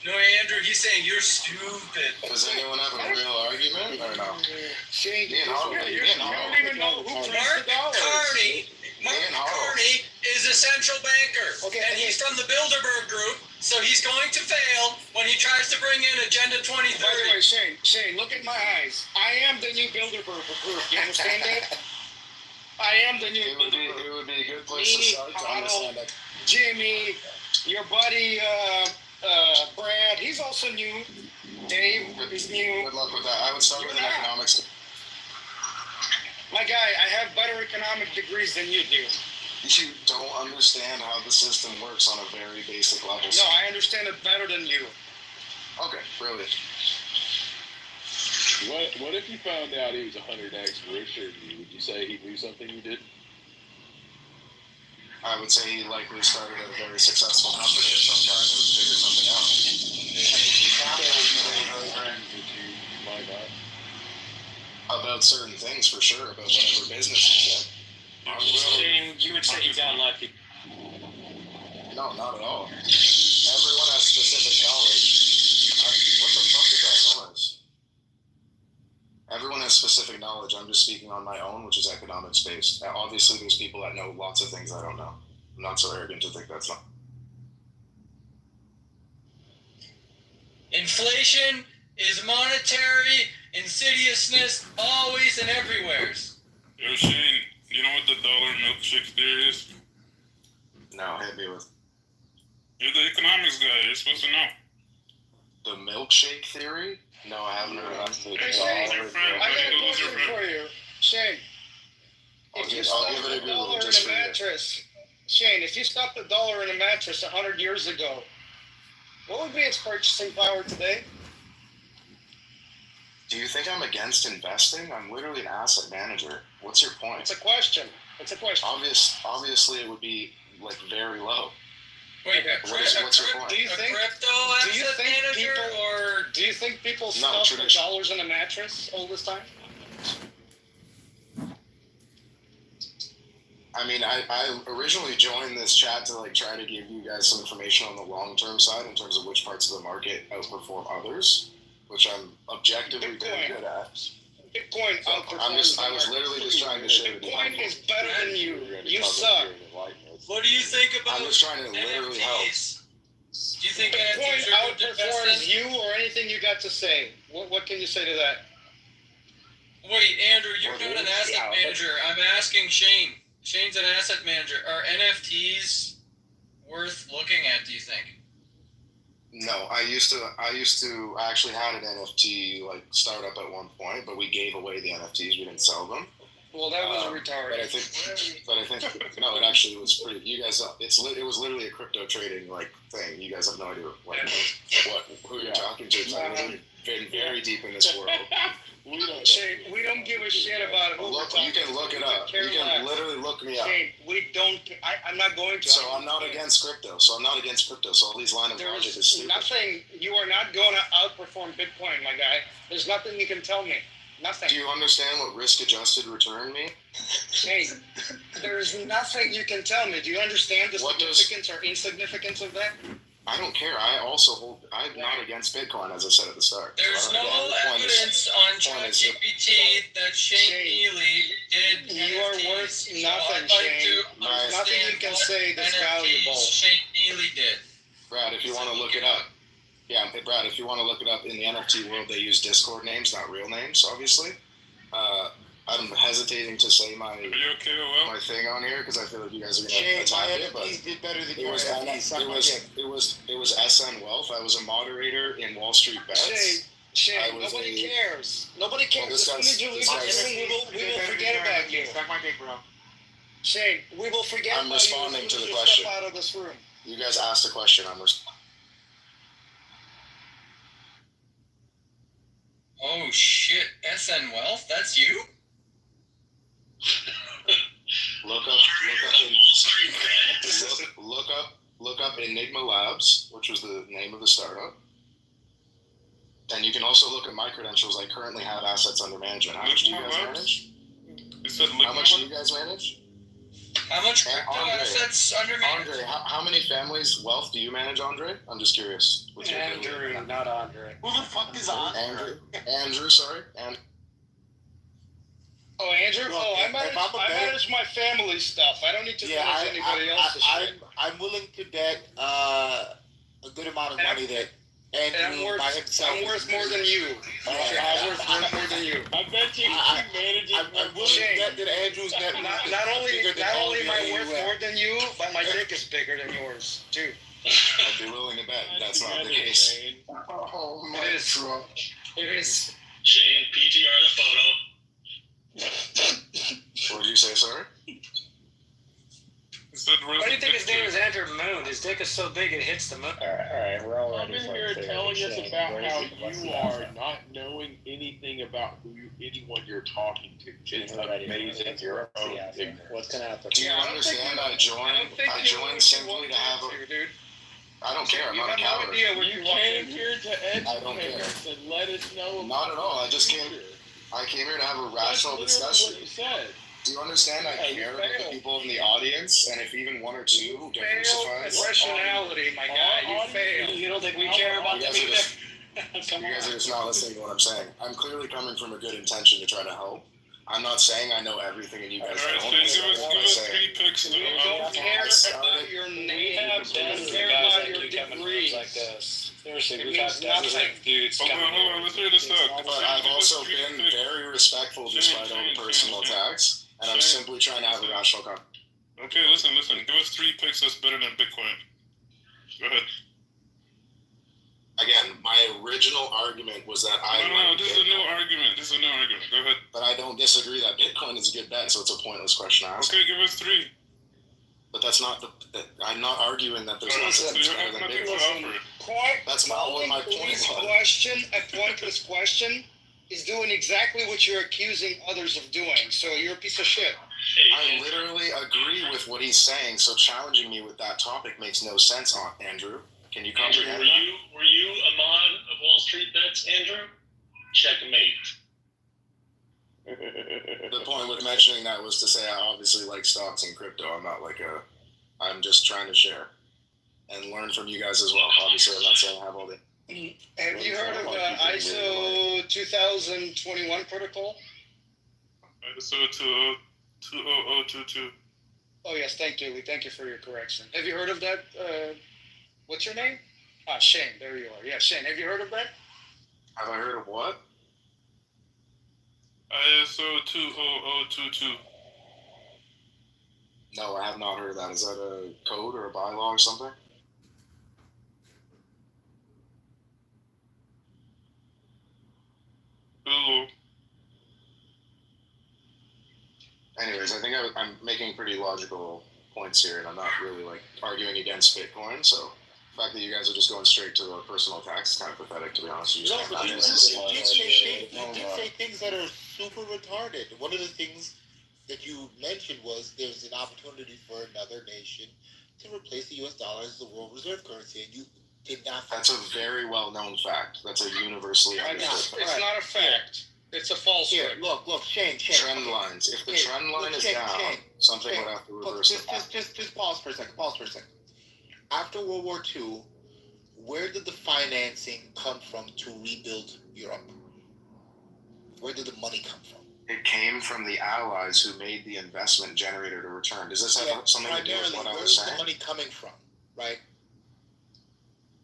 No, Andrew, he's saying you're stupid. Does anyone have a real argument or no? Shane, you don't even know who prints the dollars. Mark Carney is a central banker, and he's from the Bilderberg Group, so he's going to fail when he tries to bring in Agenda 2030. By the way, Shane, look at my eyes. I am the new Bilderberg Group. You understand that? I am the new Bilderberg Group. It would be a good place to start to understand that. Jimmy, your buddy Brad, he's also new. Dave is new. Good luck with that. I would start with an economics. My guy, I have better economic degrees than you do. You don't understand how the system works on a very basic level. No, I understand it better than you. Okay, brilliant. What if you found out he was 100x richer than you? Would you say he knew something you didn't? I would say he likely started a very successful company at some time and figured something out. About certain things, for sure, about whatever business he's in. Shane, you would say you got lucky. No, not at all. Everyone has specific knowledge. What the fuck is that noise? Everyone has specific knowledge. I'm just speaking on my own, which is economics based. Obviously, there's people that know lots of things I don't know. I'm not so arrogant to think that's not. Inflation is monetary insidiousness always and everywheres. Yo, Shane, you know what the dollar milkshake theory is? No, hit me with. You're the economics guy. You're supposed to know. The milkshake theory? No, I haven't heard of that. Hey, Shane, I got a question for you. Shane, if you stop the dollar in a mattress, Shane, if you stopped the dollar in a mattress 100 years ago, what would be its purchasing power today? Do you think I'm against investing? I'm literally an asset manager. What's your point? It's a question. It's a question. Obviously, it would be like very low. Wait, what's your point? Do you think people stuff their dollars in a mattress all this time? I mean, I originally joined this chat to like try to give you guys some information on the long-term side in terms of which parts of the market outperform others, which I'm objectively very good at. Bitcoin outperforms. I was literally just trying to show you. Bitcoin is better than you. You suck. What do you think about I'm just trying to literally help. Do you think Bitcoin NFTs are good to outperforms invest in? you or anything you got to say? What can you say to that? Wait, Andrew, you're not an asset manager. I'm asking Shane. Shane's an asset manager. Are NFTs worth looking at, do you think? No, I used to actually had an NFT like startup at one point, but we gave away the NFTs. We didn't sell them. Well, that was retarded. But I think no, it actually was pretty. You guys, it was literally a crypto trading like thing. You guys have no idea who you're talking to. I've been very deep in this world. Shane, we don't give a shit about who we're talking to. You can look it up. You can literally look me up. Shane, we don't. I'm not going to. So I'm not against crypto. So all these line of logic is stupid. Nothing. You are not going to outperform Bitcoin, my guy. There's nothing you can tell me. Nothing. Do you understand what risk-adjusted return means? Shane, there's nothing you can tell me. Do you understand the significance or insignificance of that? I don't care. I'm not against Bitcoin, as I said at the start. There's no evidence on ChatGPT that Shane Neely did. You are worth nothing, Shane. There's nothing you can say that's valuable. Shane Neely did. Brad, if you want to look it up. Yeah, Brad, if you want to look it up, in the NFT world, they use Discord names, not real names, obviously. I'm hesitating to say my thing on here because I feel like you guys are going to attack it. But did better than it was SN Wealth. I was a moderator in Wall Street Bets. Shane, nobody cares. Nobody cares. As soon as you leave this room, we will forget about you. Suck my dick, bro. Shane, we will forget about you. I'm responding to the question. Step out of this room. You guys asked a question. I'm responding. Oh shit, SN Wealth? That's you? Look up Enigma Labs, which was the name of the startup. And you can also look at my credentials. I currently have assets under management. How much do you guys manage? How much do you guys manage? How much crypto assets under management? Andre, how many families' wealth do you manage, Andre? I'm just curious. Andrew, not Andre. Who the fuck is Andre? Andrew, sorry. Oh, Andrew? I manage my family stuff. I don't need to manage anybody else's shit. I'm willing to bet a good amount of money that Andrew by himself. I'm worth more than you. I'm worth more than you. I bet you managing. I'm willing to bet that Andrew's net not only am I worth more than you, but my dick is bigger than yours too. I'd be willing to bet that's not the case. Oh my God. It is. Shane, PTR the photo. What did you say, sorry? Why do you think his name is Andrew Moon? His dick is so big it hits the moon. All right, we're all Come in here telling us about how you are not knowing anything about anyone you're talking to. It's amazing. You're what's gonna happen? Do you understand? I joined simply to have a. I don't care. I'm not a coward. You came here to educate us and let us know. Not at all. I came here to have a rational discussion. What you said. Do you understand? I care about the people in the audience, and if even one or two diversifies. Rationality, my guy. You fail. You don't think we care about the people? You guys are just not listening to what I'm saying. I'm clearly coming from a good intention to try to help. I'm not saying I know everything, and you guys don't. Give us 3 picks. We don't care about your name. We care about your degree. Seriously, we've had nothing. Dudes. Hold on, let's hear this out. But I've also been very respectful despite all the personal attacks. And I'm simply trying to have a rational conversation. Okay, listen. Give us 3 picks that's better than Bitcoin. Go ahead. Again, my original argument was that No, this is a new argument. Go ahead. But I don't disagree that Bitcoin is a good bet, so it's a pointless question to ask. Okay, give us 3. But that's not I'm not arguing that there's nothing better than Bitcoin. That's not what my point was. A pointless question is doing exactly what you're accusing others of doing. So you're a piece of shit. I literally agree with what he's saying, so challenging me with that topic makes no sense, Andrew. Can you comprehend that? Were you a mod of Wall Street Bets, Andrew? Checkmate. The point with mentioning that was to say I obviously like stocks and crypto. I'm just trying to share and learn from you guys as well. Obviously, I'm not saying I have all the. Have you heard of ISO 2021 protocol? ISO 20022. Oh yes, thank you. We thank you for your correction. Have you heard of that? What's your name? Shane. There you are. Yeah, Shane. Have you heard of that? Have I heard of what? ISO 20022. No, I have not heard of that. Is that a code or a bylaw or something? Ooh. Anyways, I think I'm making pretty logical points here, and I'm not really arguing against Bitcoin. So the fact that you guys are just going straight to a personal attacks is kind of pathetic, to be honest with you. No, but you did say things that are super retarded. One of the things that you mentioned was there's an opportunity for another nation to replace the U.S. dollar as the world reserve currency, and you did not. That's a very well-known fact. That's a universally understood fact. It's not a fact. It's a false one. Look, Shane. Trend lines. If the trend line is down, something would have to reverse it. Just pause for a second. After World War II, where did the financing come from to rebuild Europe? Where did the money come from? It came from the Allies who made the investment, generated a return. Does this have something to do with what I was saying? Where is the money coming from, right?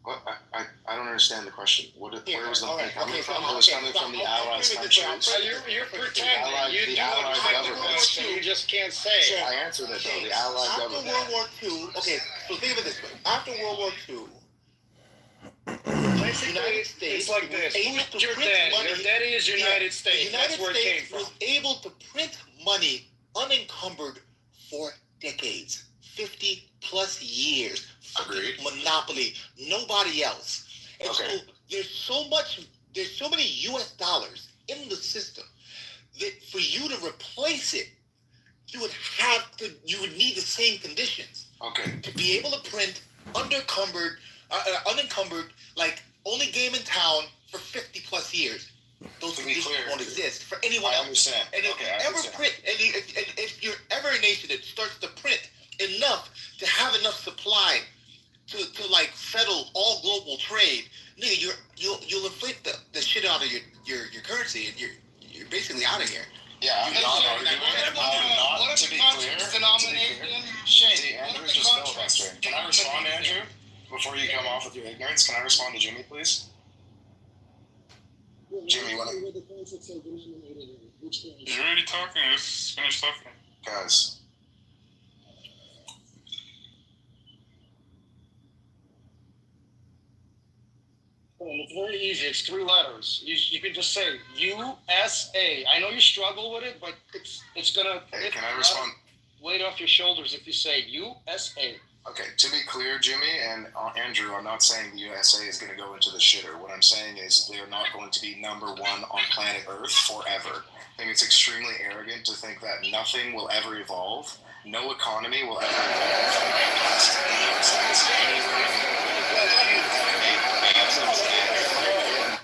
What? I don't understand the question. Where was the money coming from? It was coming from the Allies countries. You're pretending. You the do Allied governments. You just can't say. I answered it though. The Allied government. After World War II, okay, so think of it this way. After World War II, United States it's like this. Who's your daddy? Your daddy is United States. That's where it came from. The United States was able to print money unencumbered for decades, 50 plus years. Agreed. Monopoly. Nobody else. And okay. So there's so many U.S. dollars in the system that for you to replace it, you would need the same conditions. Okay. To be able to print unencumbered, like only game in town for 50 plus years. Those conditions won't exist for anyone else. I understand. And if you're ever a nation that starts to print enough to have enough supply to settle all global trade, nigga, you'll inflate the shit out of your currency, and you're basically out of here. Yeah, I'm not arguing. To be clear, Shane, Andrew just filibustering. Can I respond, Andrew? Before you come off with your ignorance, can I respond to Jimmy, please? Jimmy, what? You're already talking. Let's finish talking. Guys. It's very easy. It's 3 letters. You can just say USA. I know you struggle with it, but it's gonna. Hey, can I respond? Weight off your shoulders if you say USA. Okay, to be clear, Jimmy and Andrew, I'm not saying the USA is going to go into the shitter. What I'm saying is they're not going to be number 1 on planet Earth forever. I think it's extremely arrogant to think that nothing will ever evolve. No economy will ever evolve.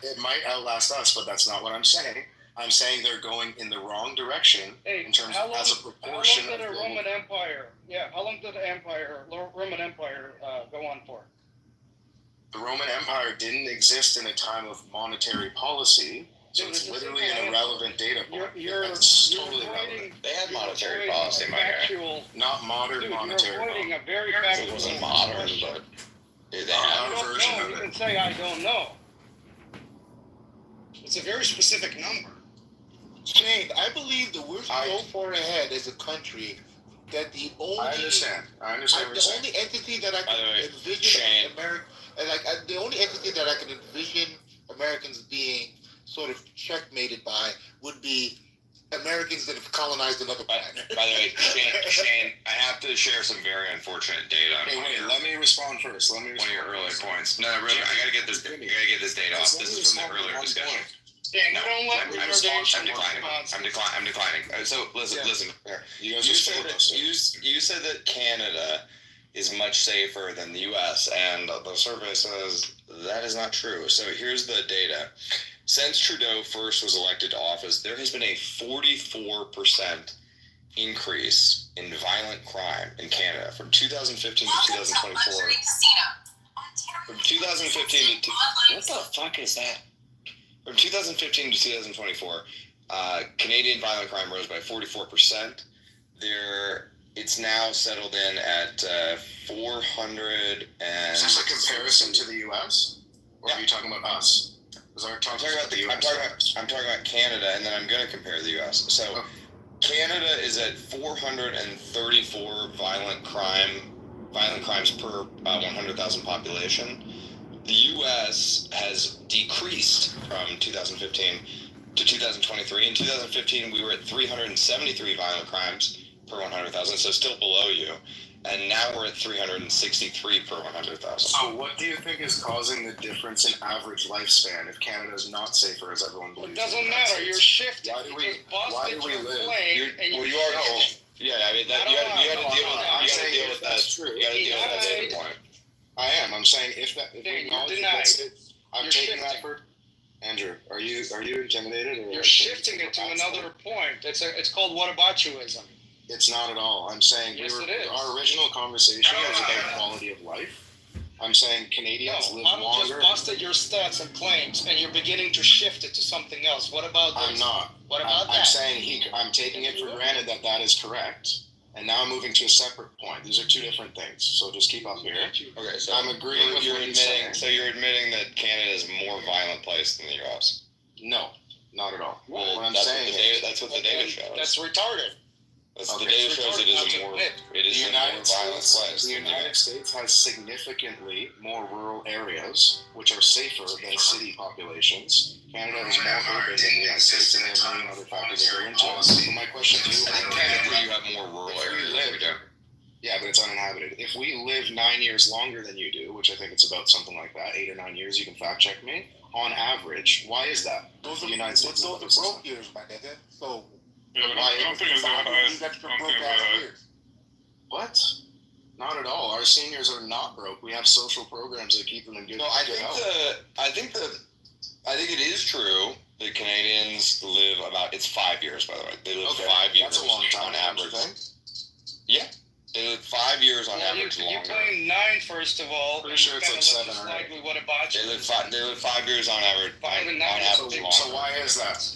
It might outlast us, but that's not what I'm saying. I'm saying they're going in the wrong direction in terms of as a proportion How long did of the Roman Empire? Yeah, how long did the Roman Empire go on for? The Roman Empire didn't exist in a time of monetary policy, so it's literally an irrelevant data point. That's totally irrelevant. They had monetary policy, Mike. Not modern monetary policy. A very factual. It wasn't modern, but they had a version of You it. can say I don't know. It's a very specific number. Shane, I believe that we're so far ahead as a country that the only I understand what you're the saying. only entity that I By the way, can envision Shane. the only entity that I can envision Americans being sort of checkmated by would be Americans that have colonized another planet. By the way, Shane, I have to share some very unfortunate data. Wait, let me respond first. One of your earlier points. No, really, I gotta get this data off. This is from the earlier discussion. No, I'm declining. I'm declining. So listen. You guys You said that Canada is much safer than the U.S. and the survey says that is not true. So here's the data. Since Trudeau first was elected to office, there has been a 44% increase in violent crime in Canada from 2015 to 2024. From 2015 to what the fuck is that? From 2015 to 2024, Canadian violent crime rose by 44%. It's now settled in at 400 and. Is this a comparison to the U.S. Or are you talking about us? I'm talking about Canada, and then I'm going to compare the U.S. So, Canada is at 434 violent crimes per 100,000 population. The U.S. has decreased from 2015 to 2023. In 2015, we were at 373 violent crimes per 100,000, so still below you. And now we're at 363 per 100,000. So what do you think is causing the difference in average lifespan if Canada is not safer as everyone believes? It doesn't matter. You're shifting. Why do we live? Yeah, I mean, that, you got to deal with that. You got to deal with that data point. I am. I'm saying if we acknowledge that's it, I'm taking that for. Andrew, are you intimidated? Or you're shifting it to another point. It's called whataboutism. It's not at all. I'm saying our original conversation was about quality of life. I'm saying Canadians live longer. Just busted your stats and claims, and you're beginning to shift it to something else. What about this? I'm not. What about that? I'm saying I'm taking it for granted that is correct, and now I'm moving to a separate point. These are two different things, so just keep up here. Okay, so I'm agreeing with what you're saying. So you're admitting that Canada is a more violent place than the U.S. No, not at all. Well, what I'm that's saying that's what the data shows. That's retarded. The data shows it is a more violent place. The United States has significantly more rural areas, which are safer than city populations. Canada is more urban than the United States, and there are a million other factors that go into it. So my question to you: I think technically you have more rural areas than we do. Yeah, but it's uninhabited. If we live 9 years longer than you do, which I think it's about something like that, 8 or 9 years, you can fact check me. On average, why is that? Those the United States. Those are broke years, my nigga. So. Yeah, I don't think it's that high. What? Not at all. Our seniors are not broke. We have social programs that keep them in good. No, I think it is true that Canadians live about. It's 5 years, by the way. They live 5 years. That's a long time on average. Yeah, they live 5 years on average longer. You're playing 9, first of all. Pretty sure it's like 7 or 8. They live 5 years on average. On average longer. So why is that?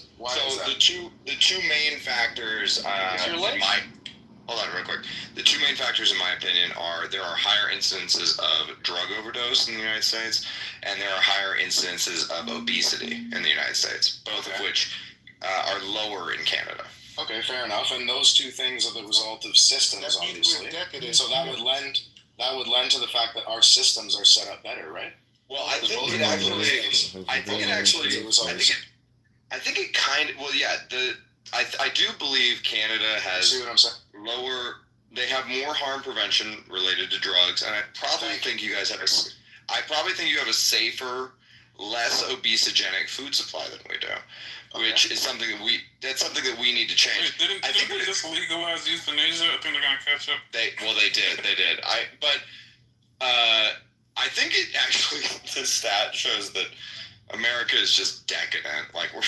The two main factors hold on real quick. The two main factors in my opinion are there are higher incidences of drug overdose in the United States and there are higher incidences of obesity in the United States, both of which are lower in Canada. Okay, fair enough. And those two things are the result of systems, obviously. So that would lend to the fact that our systems are set up better, right? Well, I think it actually. I think it kind of. Well, yeah. I do believe Canada has See what I'm saying? lower. They have more harm prevention related to drugs, and I probably think you guys have a safer, less obesogenic food supply than we do, which is something that we need to change. Wait, didn't they just legalize euthanasia? I think they're gonna catch up. They did. I think it actually the stat shows that America is just decadent. Like we're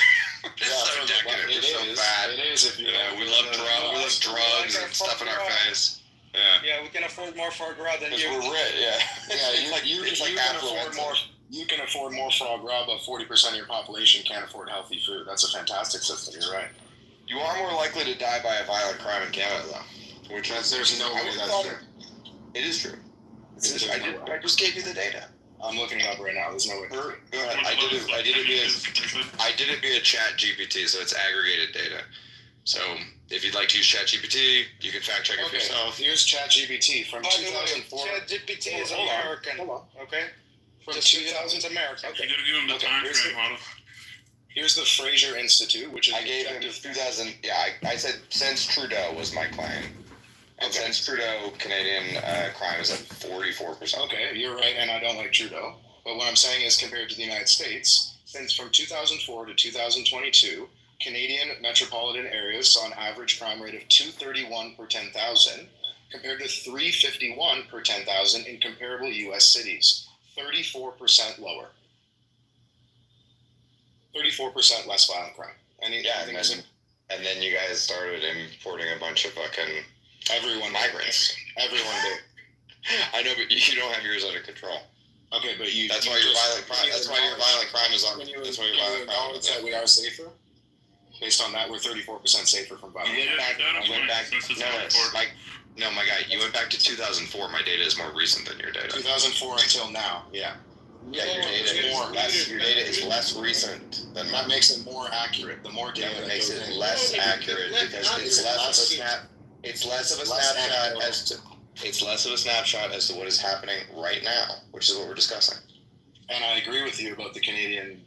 just so decadent. We're so bad. It is. If you we love drugs and stuff in our face. Yeah. Yeah, we can afford more foie gras than you. We're rich. Yeah. You can afford more foie gras, but 40% of your population can't afford healthy food. That's a fantastic system. You're right. You are more likely to die by a violent crime in Canada, though. There's no way that's true. It is true. I just gave you the data. I'm looking it up right now. There's no way. Go ahead. I did it via Chat GPT, so it's aggregated data. So if you'd like to use Chat GPT, you can fact check it for yourself. Here's Chat GPT from 2004. Chat GPT is American. Hold on. Okay. From 2000's American. You gotta give him the time frame, Otto. Here's the Fraser Institute, which is I gave him 2000. Yeah, I said since Trudeau was my claim. And since Trudeau, Canadian crime is at 44%. Okay, you're right, and I don't like Trudeau. But what I'm saying is, compared to the United States, since from 2004 to 2022, Canadian metropolitan areas saw an average crime rate of 231 per 10,000, compared to 351 per 10,000 in comparable U.S. cities. 34% lower. 34% less violent crime. And then you guys started importing a bunch of fucking migrants. Everyone did. I know, but you don't have yours under control. Okay, but That's why your violent crime is on. That's why your violent crime is that we are safer. Based on that, we're 34% safer from violence. My guy, you went back to 2004. My data is more recent than your data. 2004 until now, yeah. Yeah, your data is less recent than that. Makes it more accurate. The more data makes it less accurate because it's less of a snapshot as to what is happening right now, which is what we're discussing. And I agree with you about the Canadian,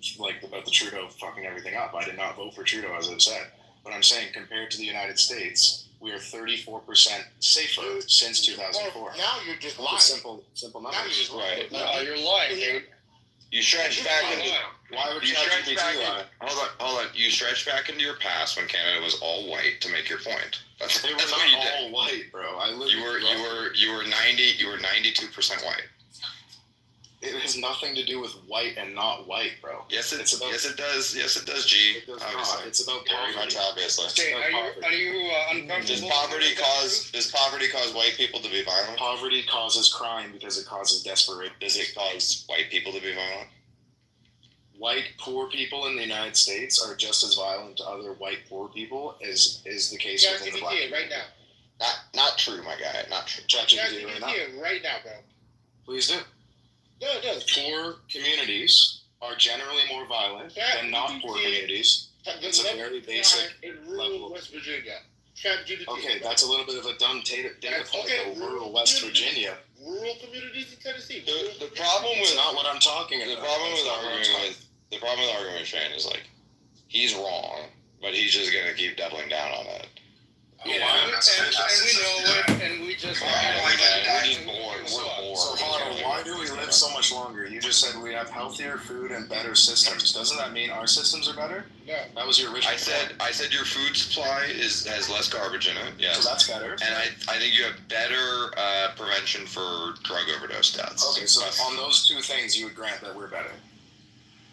about the Trudeau fucking everything up. I did not vote for Trudeau, as I've said. But I'm saying, compared to the United States, we are 34% safer since 2004. Now you're just lying. Simple numbers. Now you're just lying. Right. No, you're lying, dude. You stretch back into. Why would you stretch back into? Hold on. You stretch back into your past when Canada was all white to make your point. That's what you did. All white, bro. You were 92% white. It has nothing to do with white and not white, bro. Yes, it does. Yes, it does. G. It does not. It's about very poverty. much obviously. Okay, are you uncomfortable? Does poverty cause white people to be violent? Poverty causes crime because it causes desperation. Does it cause white people to be violent? White poor people in the United States are just as violent to other white poor people as is the case within the black community. Right now. Not true, my guy. Not true. ChatGPT right now, bro. Please do. No, it does. Poor communities are generally more violent than not poor communities. It's a very basic level of West Virginia. Okay, that's a little bit of a dumb data point. Okay, rural West Virginia. Rural communities in Tennessee. The problem with not what I'm talking about. The problem with arguing with Shane is he's wrong, but he's just gonna keep doubling down on it. Yeah, and we know it, and we just. We're bored. So, Hunter, why do we live so much longer? You just said we have healthier food and better systems. Doesn't that mean our systems are better? No. That was your original. I said your food supply has less garbage in it. Yes. So that's better. And I think you have better prevention for drug overdose deaths. Okay, so on those two things, you would grant that we're better.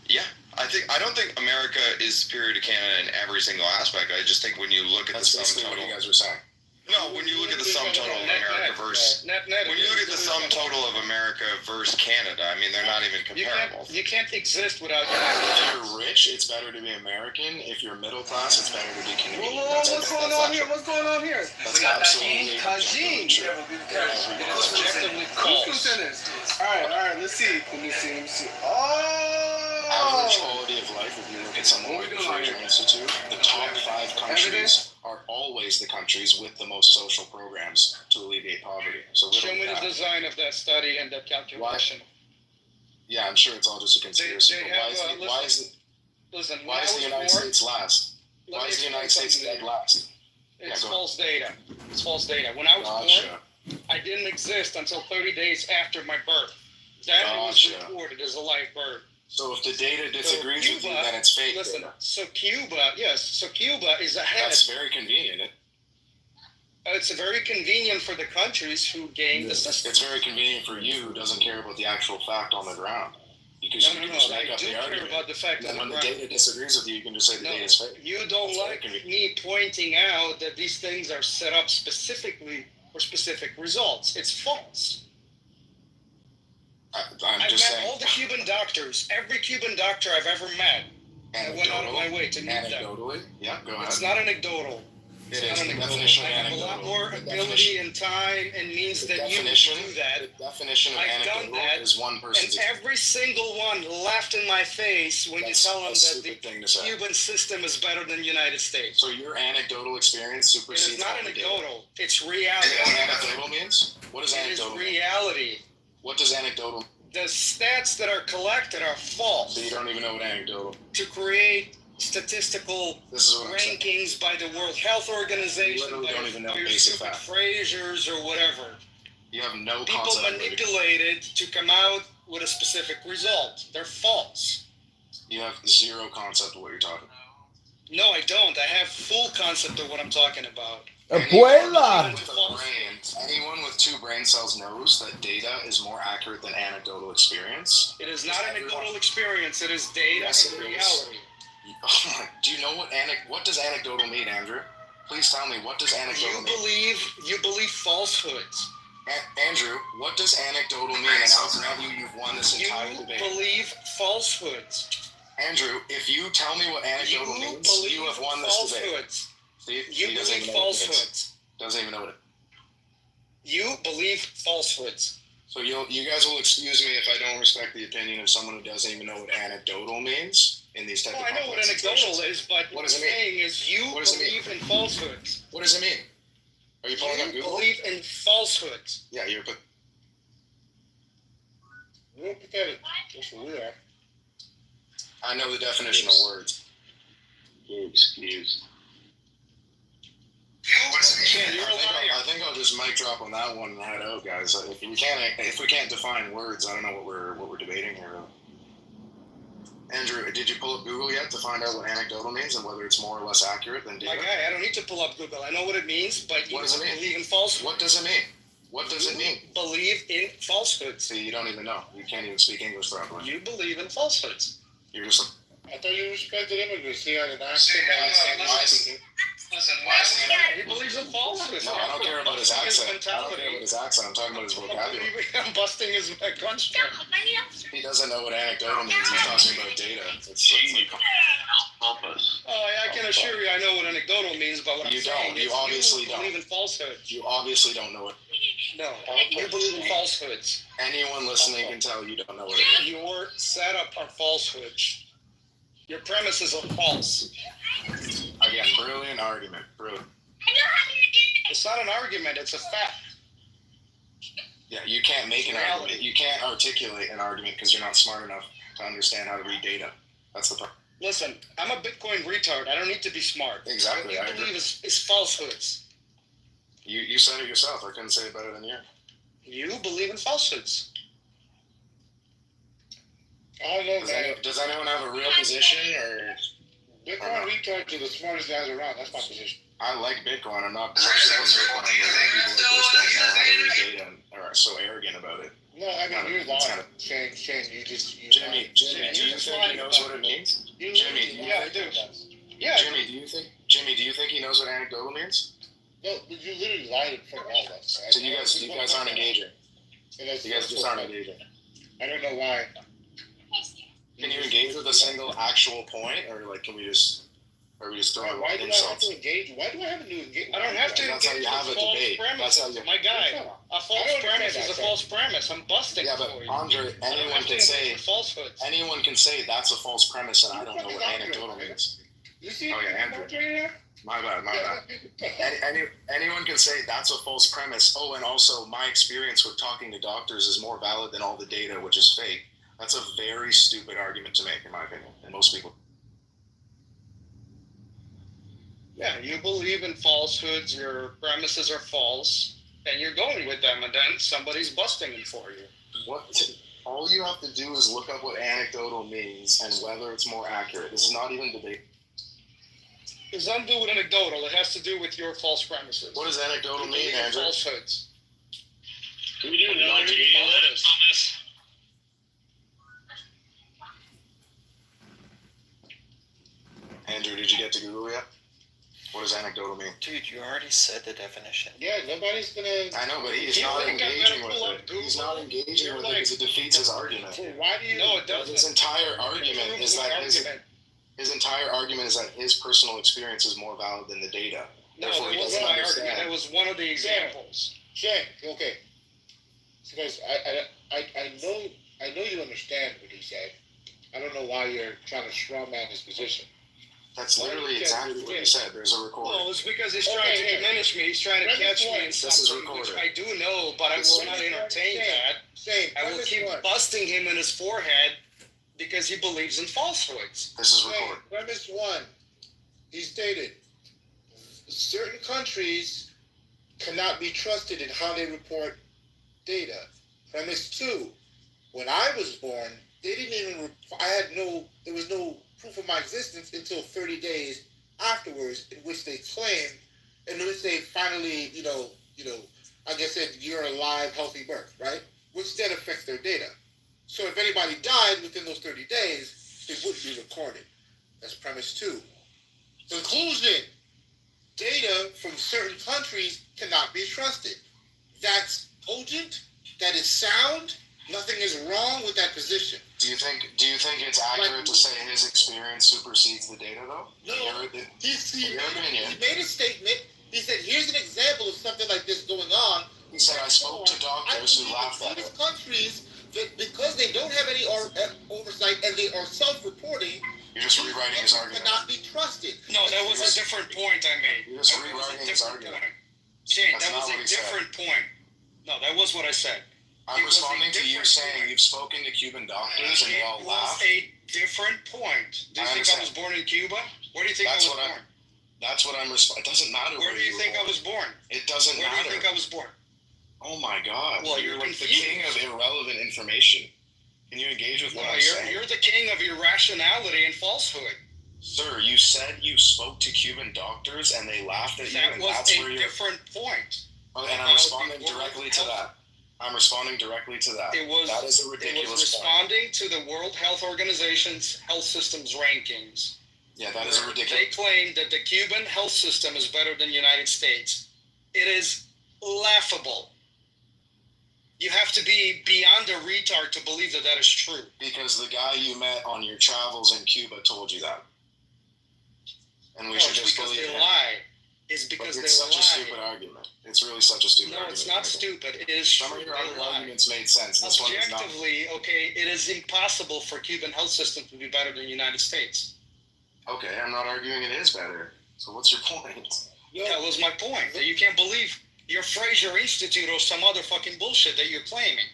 Yeah. I don't think America is superior to Canada in every single aspect. I just think when you look at the sum total, what you guys were saying. No, when you look at the sum total of America versus when you look at the sum total of America versus Canada, I mean they're not even comparable. You can't exist without. If you're rich, it's better to be American. If you're middle class, it's better to be Canadian. What's going on here? What's going on here? That's absolutely true. Objectively false. All right. Let's see. Average quality of life, if you look at something like the Fraser Institute, the top 5 countries are always the countries with the most social programs to alleviate poverty. So show me the design of that study and that calculation. Yeah, I'm sure it's all just a conspiracy. But why is the United States last? Why is the United States dead last? It's false data. It's false data. When I was born, I didn't exist until 30 days after my birth. Then it was reported as a live bird. So if the data disagrees with you, then it's fake data. So Cuba is ahead. That's very convenient. It's very convenient for the countries who game the system. It's very convenient for you who doesn't care about the actual fact on the ground. Because you can just make up the argument. About the fact and when the data disagrees with you, you can just say the data is fake. You don't like me pointing out that these things are set up specifically for specific results. It's false. I've met all the Cuban doctors, every Cuban doctor I've ever met. I went out of my way to meet them. Anecdotally? Yeah, go ahead. It's not anecdotal. It is. The definition of anecdotal. I have a lot more ability and time and means that you do that. The definition of anecdotal is one person's. And every single one laughed in my face when you tell them that the Cuban system is better than the United States. So your anecdotal experience supersedes. It's not anecdotal. It's reality. You know what anecdotal means? What does anecdotal mean? It is reality. What does anecdotal mean? The stats that are collected are false. So you don't even know what anecdotal. To create statistical rankings by the World Health Organization, you don't even know basic fact. Frasers or whatever. You have no People manipulated to come out with a specific result. They're false. You have zero concept of what you're talking about. No, I don't. I have full concept of what I'm talking about. Abuela! Anyone with 2 brain cells knows that data is more accurate than anecdotal experience. It is not anecdotal experience. It is data and reality. Do you know what does anecdotal mean, Andrew? Please tell me, what does anecdotal mean? You believe falsehoods. Andrew, what does anecdotal mean? And I'll grab you've won this entire debate. You believe falsehoods. Andrew, if you tell me what anecdotal means, you have won this debate. See, you believe falsehoods. Doesn't even know what it is. You believe falsehoods. So you guys will excuse me if I don't respect the opinion of someone who doesn't even know what anecdotal means in these type of I know what anecdotal is, but what does it mean? Saying is you believe in falsehoods. What does it mean? Are you pulling up Google? You believe in falsehoods. Yeah, you're pathetic. That's what we are. I know the definition of words. You're excused. I think I'll just mic drop on that one and head out, guys. If we can't define words, I don't know what we're debating here. Andrew, did you pull up Google yet to find out what anecdotal means and whether it's more or less accurate than data? My guy, I don't need to pull up Google. I know what it means, but you believe in falsehoods. What does it mean? What does it mean? Believe in falsehoods. See, you don't even know. You can't even speak English properly. You believe in falsehoods. You're just. I thought you respected immigrants. See, I did not say that. Listen, why is he believes in falsehoods. No, I don't care about his accent. I don't care about his accent. I'm talking about his vocabulary. I'm busting his construct. He doesn't know what anecdotal means. He's talking about data. Help us. Oh, I can assure you I know what anecdotal means, but what you don't. You obviously don't. You believe in falsehoods. You obviously don't know it. No, you believe in falsehoods. Anyone listening can tell you don't know what it is. Your setup are falsehoods. Your premises are false. Again, brilliant argument. Brilliant. It's not an argument, it's a fact. Yeah, you can't make an argument. You can't articulate an argument because you're not smart enough to understand how to read data. That's the problem. Listen, I'm a Bitcoin retard. I don't need to be smart. Exactly. What you believe is falsehoods. You said it yourself. I couldn't say it better than you. You believe in falsehoods. I don't know. Does anyone have a real position or? Bitcoin retards are the smartest guys around. That's my position. I like Bitcoin. I'm not bullshitting Bitcoin. But people like this don't know how to read data and are so arrogant about it. No, I mean you're lying. Shane, Jimmy, do you think he knows what it means? Jimmy, yeah, I do. Yeah. Jimmy, do you think he knows what anecdotal means? No, but you literally lied in front of all of us. So you guys aren't engaging. You guys just aren't engaging. I don't know why. Can you engage with a single actual point, or like can we just? Or we just throw Why do I have to engage? Why do I have to engage? I don't have to engage. That's how you have a debate. That's how you. My guy, a false premise is a false premise. I'm busting. Yeah, but Andre, anyone can say falsehoods. Anyone can say that's a false premise, and I don't know what anecdotal means. You see? Oh yeah, Andrew. My bad. Anyone can say that's a false premise. Oh, and also my experience with talking to doctors is more valid than all the data, which is fake. That's a very stupid argument to make, in my opinion, and most people. Yeah, you believe in falsehoods, your premises are false, and you're going with them, and then somebody's busting them for you. All you have to do is look up what anecdotal means and whether it's more accurate. This is not even debate. It's nothing to do with anecdotal. It has to do with your false premises. What does anecdotal mean, Andrew? Falsehoods. Do we do another video on this? Andrew, did you get to Google yet? What does anecdotal mean? Dude, you already said the definition. Yeah, nobody's gonna. I know, but he's not engaging with it. He's not engaging with it because it defeats his argument. Why do you? No, it doesn't. His entire argument is that his personal experience is more valid than the data. No, that wasn't my argument. It was one of the examples. Shane, okay. So guys, I know you understand what he said. I don't know why you're trying to straw man his position. That's literally exactly what he said. There's a recording. Well, it's because he's trying to diminish me. He's trying to catch me in something which I do know, but I will not entertain that. I will keep busting him in his forehead because he believes in falsehoods. This is recorded. Premise 1, he stated, certain countries cannot be trusted in how they report data. Premise 2, when I was born, they didn't even, there was no proof of my existence until 30 days afterwards, in which they claimed, in which they finally, I guess said you're alive, healthy birth, right? Which then affects their data. So if anybody died within those 30 days, it wouldn't be recorded. That's premise 2. Conclusion, data from certain countries cannot be trusted. That's cogent, that is sound, nothing is wrong with that position. Do you think it's accurate to say his experience supersedes the data, though? No. He made a statement. He said, here's an example of something like this going on. He said, I spoke to doctors who laughed at it. These countries, because they don't have any oversight and they are self-reporting, you're just rewriting his argument. Cannot be trusted. No, that was a different point I made. You're just rewriting his argument. Shane, that was a different point. No, that was what I said. I'm responding to you saying you've spoken to Cuban doctors and they all laughed. It was a different point. Do you think I was born in Cuba? Where do you think I was born? That's what I'm responding. It doesn't matter where do you think I was born? It doesn't matter. Where do you think I was born? Oh my God. Well, you're like the king of irrelevant information. Can you engage with what I'm saying? You're the king of irrationality and falsehood. Sir, you said you spoke to Cuban doctors and they laughed at you, and that's where you're... That was a different point. Oh, and I'm responding directly to that. That is a ridiculous point. It was responding to the World Health Organization's health systems rankings. Yeah, that is a ridiculous... They claim that the Cuban health system is better than the United States. It is laughable. You have to be beyond a retard to believe that that is true. Because the guy you met on your travels in Cuba told you that. And we should just believe they lie. It's because it's such a stupid argument. It's really such a stupid argument. No, it's not stupid. It is true. Some of your arguments made sense. This one is not. Objectively, okay, it is impossible for Cuban health system to be better than the United States. Okay, I'm not arguing it is better. So what's your point? That was my point. That you can't believe your Fraser Institute or some other fucking bullshit that you're claiming.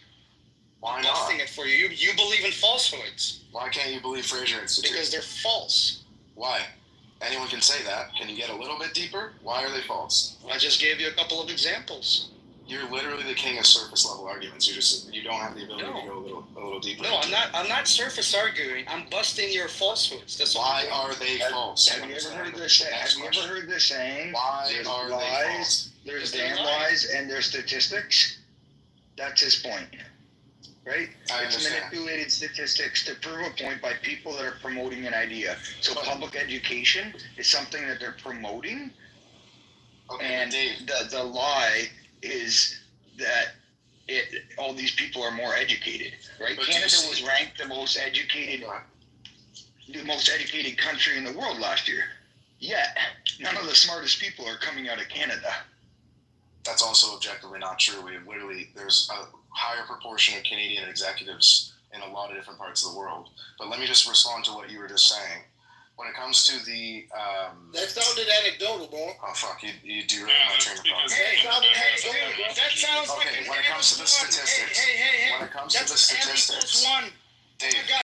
Why not? Busting it for you. You believe in falsehoods. Why can't you believe Fraser Institute? Because they're false. Why? Anyone can say that. Can you get a little bit deeper? Why are they false? I just gave you a couple of examples. You're literally the king of surface level arguments. You don't have the ability to go a little deeper. No, I'm not surface arguing. I'm busting your falsehoods. That's why are they false? Have you ever heard the saying? Why are they false? There's damn lies and there's statistics. That's his point. Right? It's manipulated statistics to prove a point by people that are promoting an idea. So public education is something that they're promoting. Okay, and the lie is that all these people are more educated. Right? But Canada was ranked the most educated country in the world last year. Yet none of the smartest people are coming out of Canada. That's also objectively not true. There's a higher proportion of Canadian executives in a lot of different parts of the world. But let me just respond to what you were just saying. When it comes to the... that sounded anecdotal, bro. Oh, fuck. You derailed my train of thought. That sounds like when it comes to the statistics... When it comes to the statistics... Dave.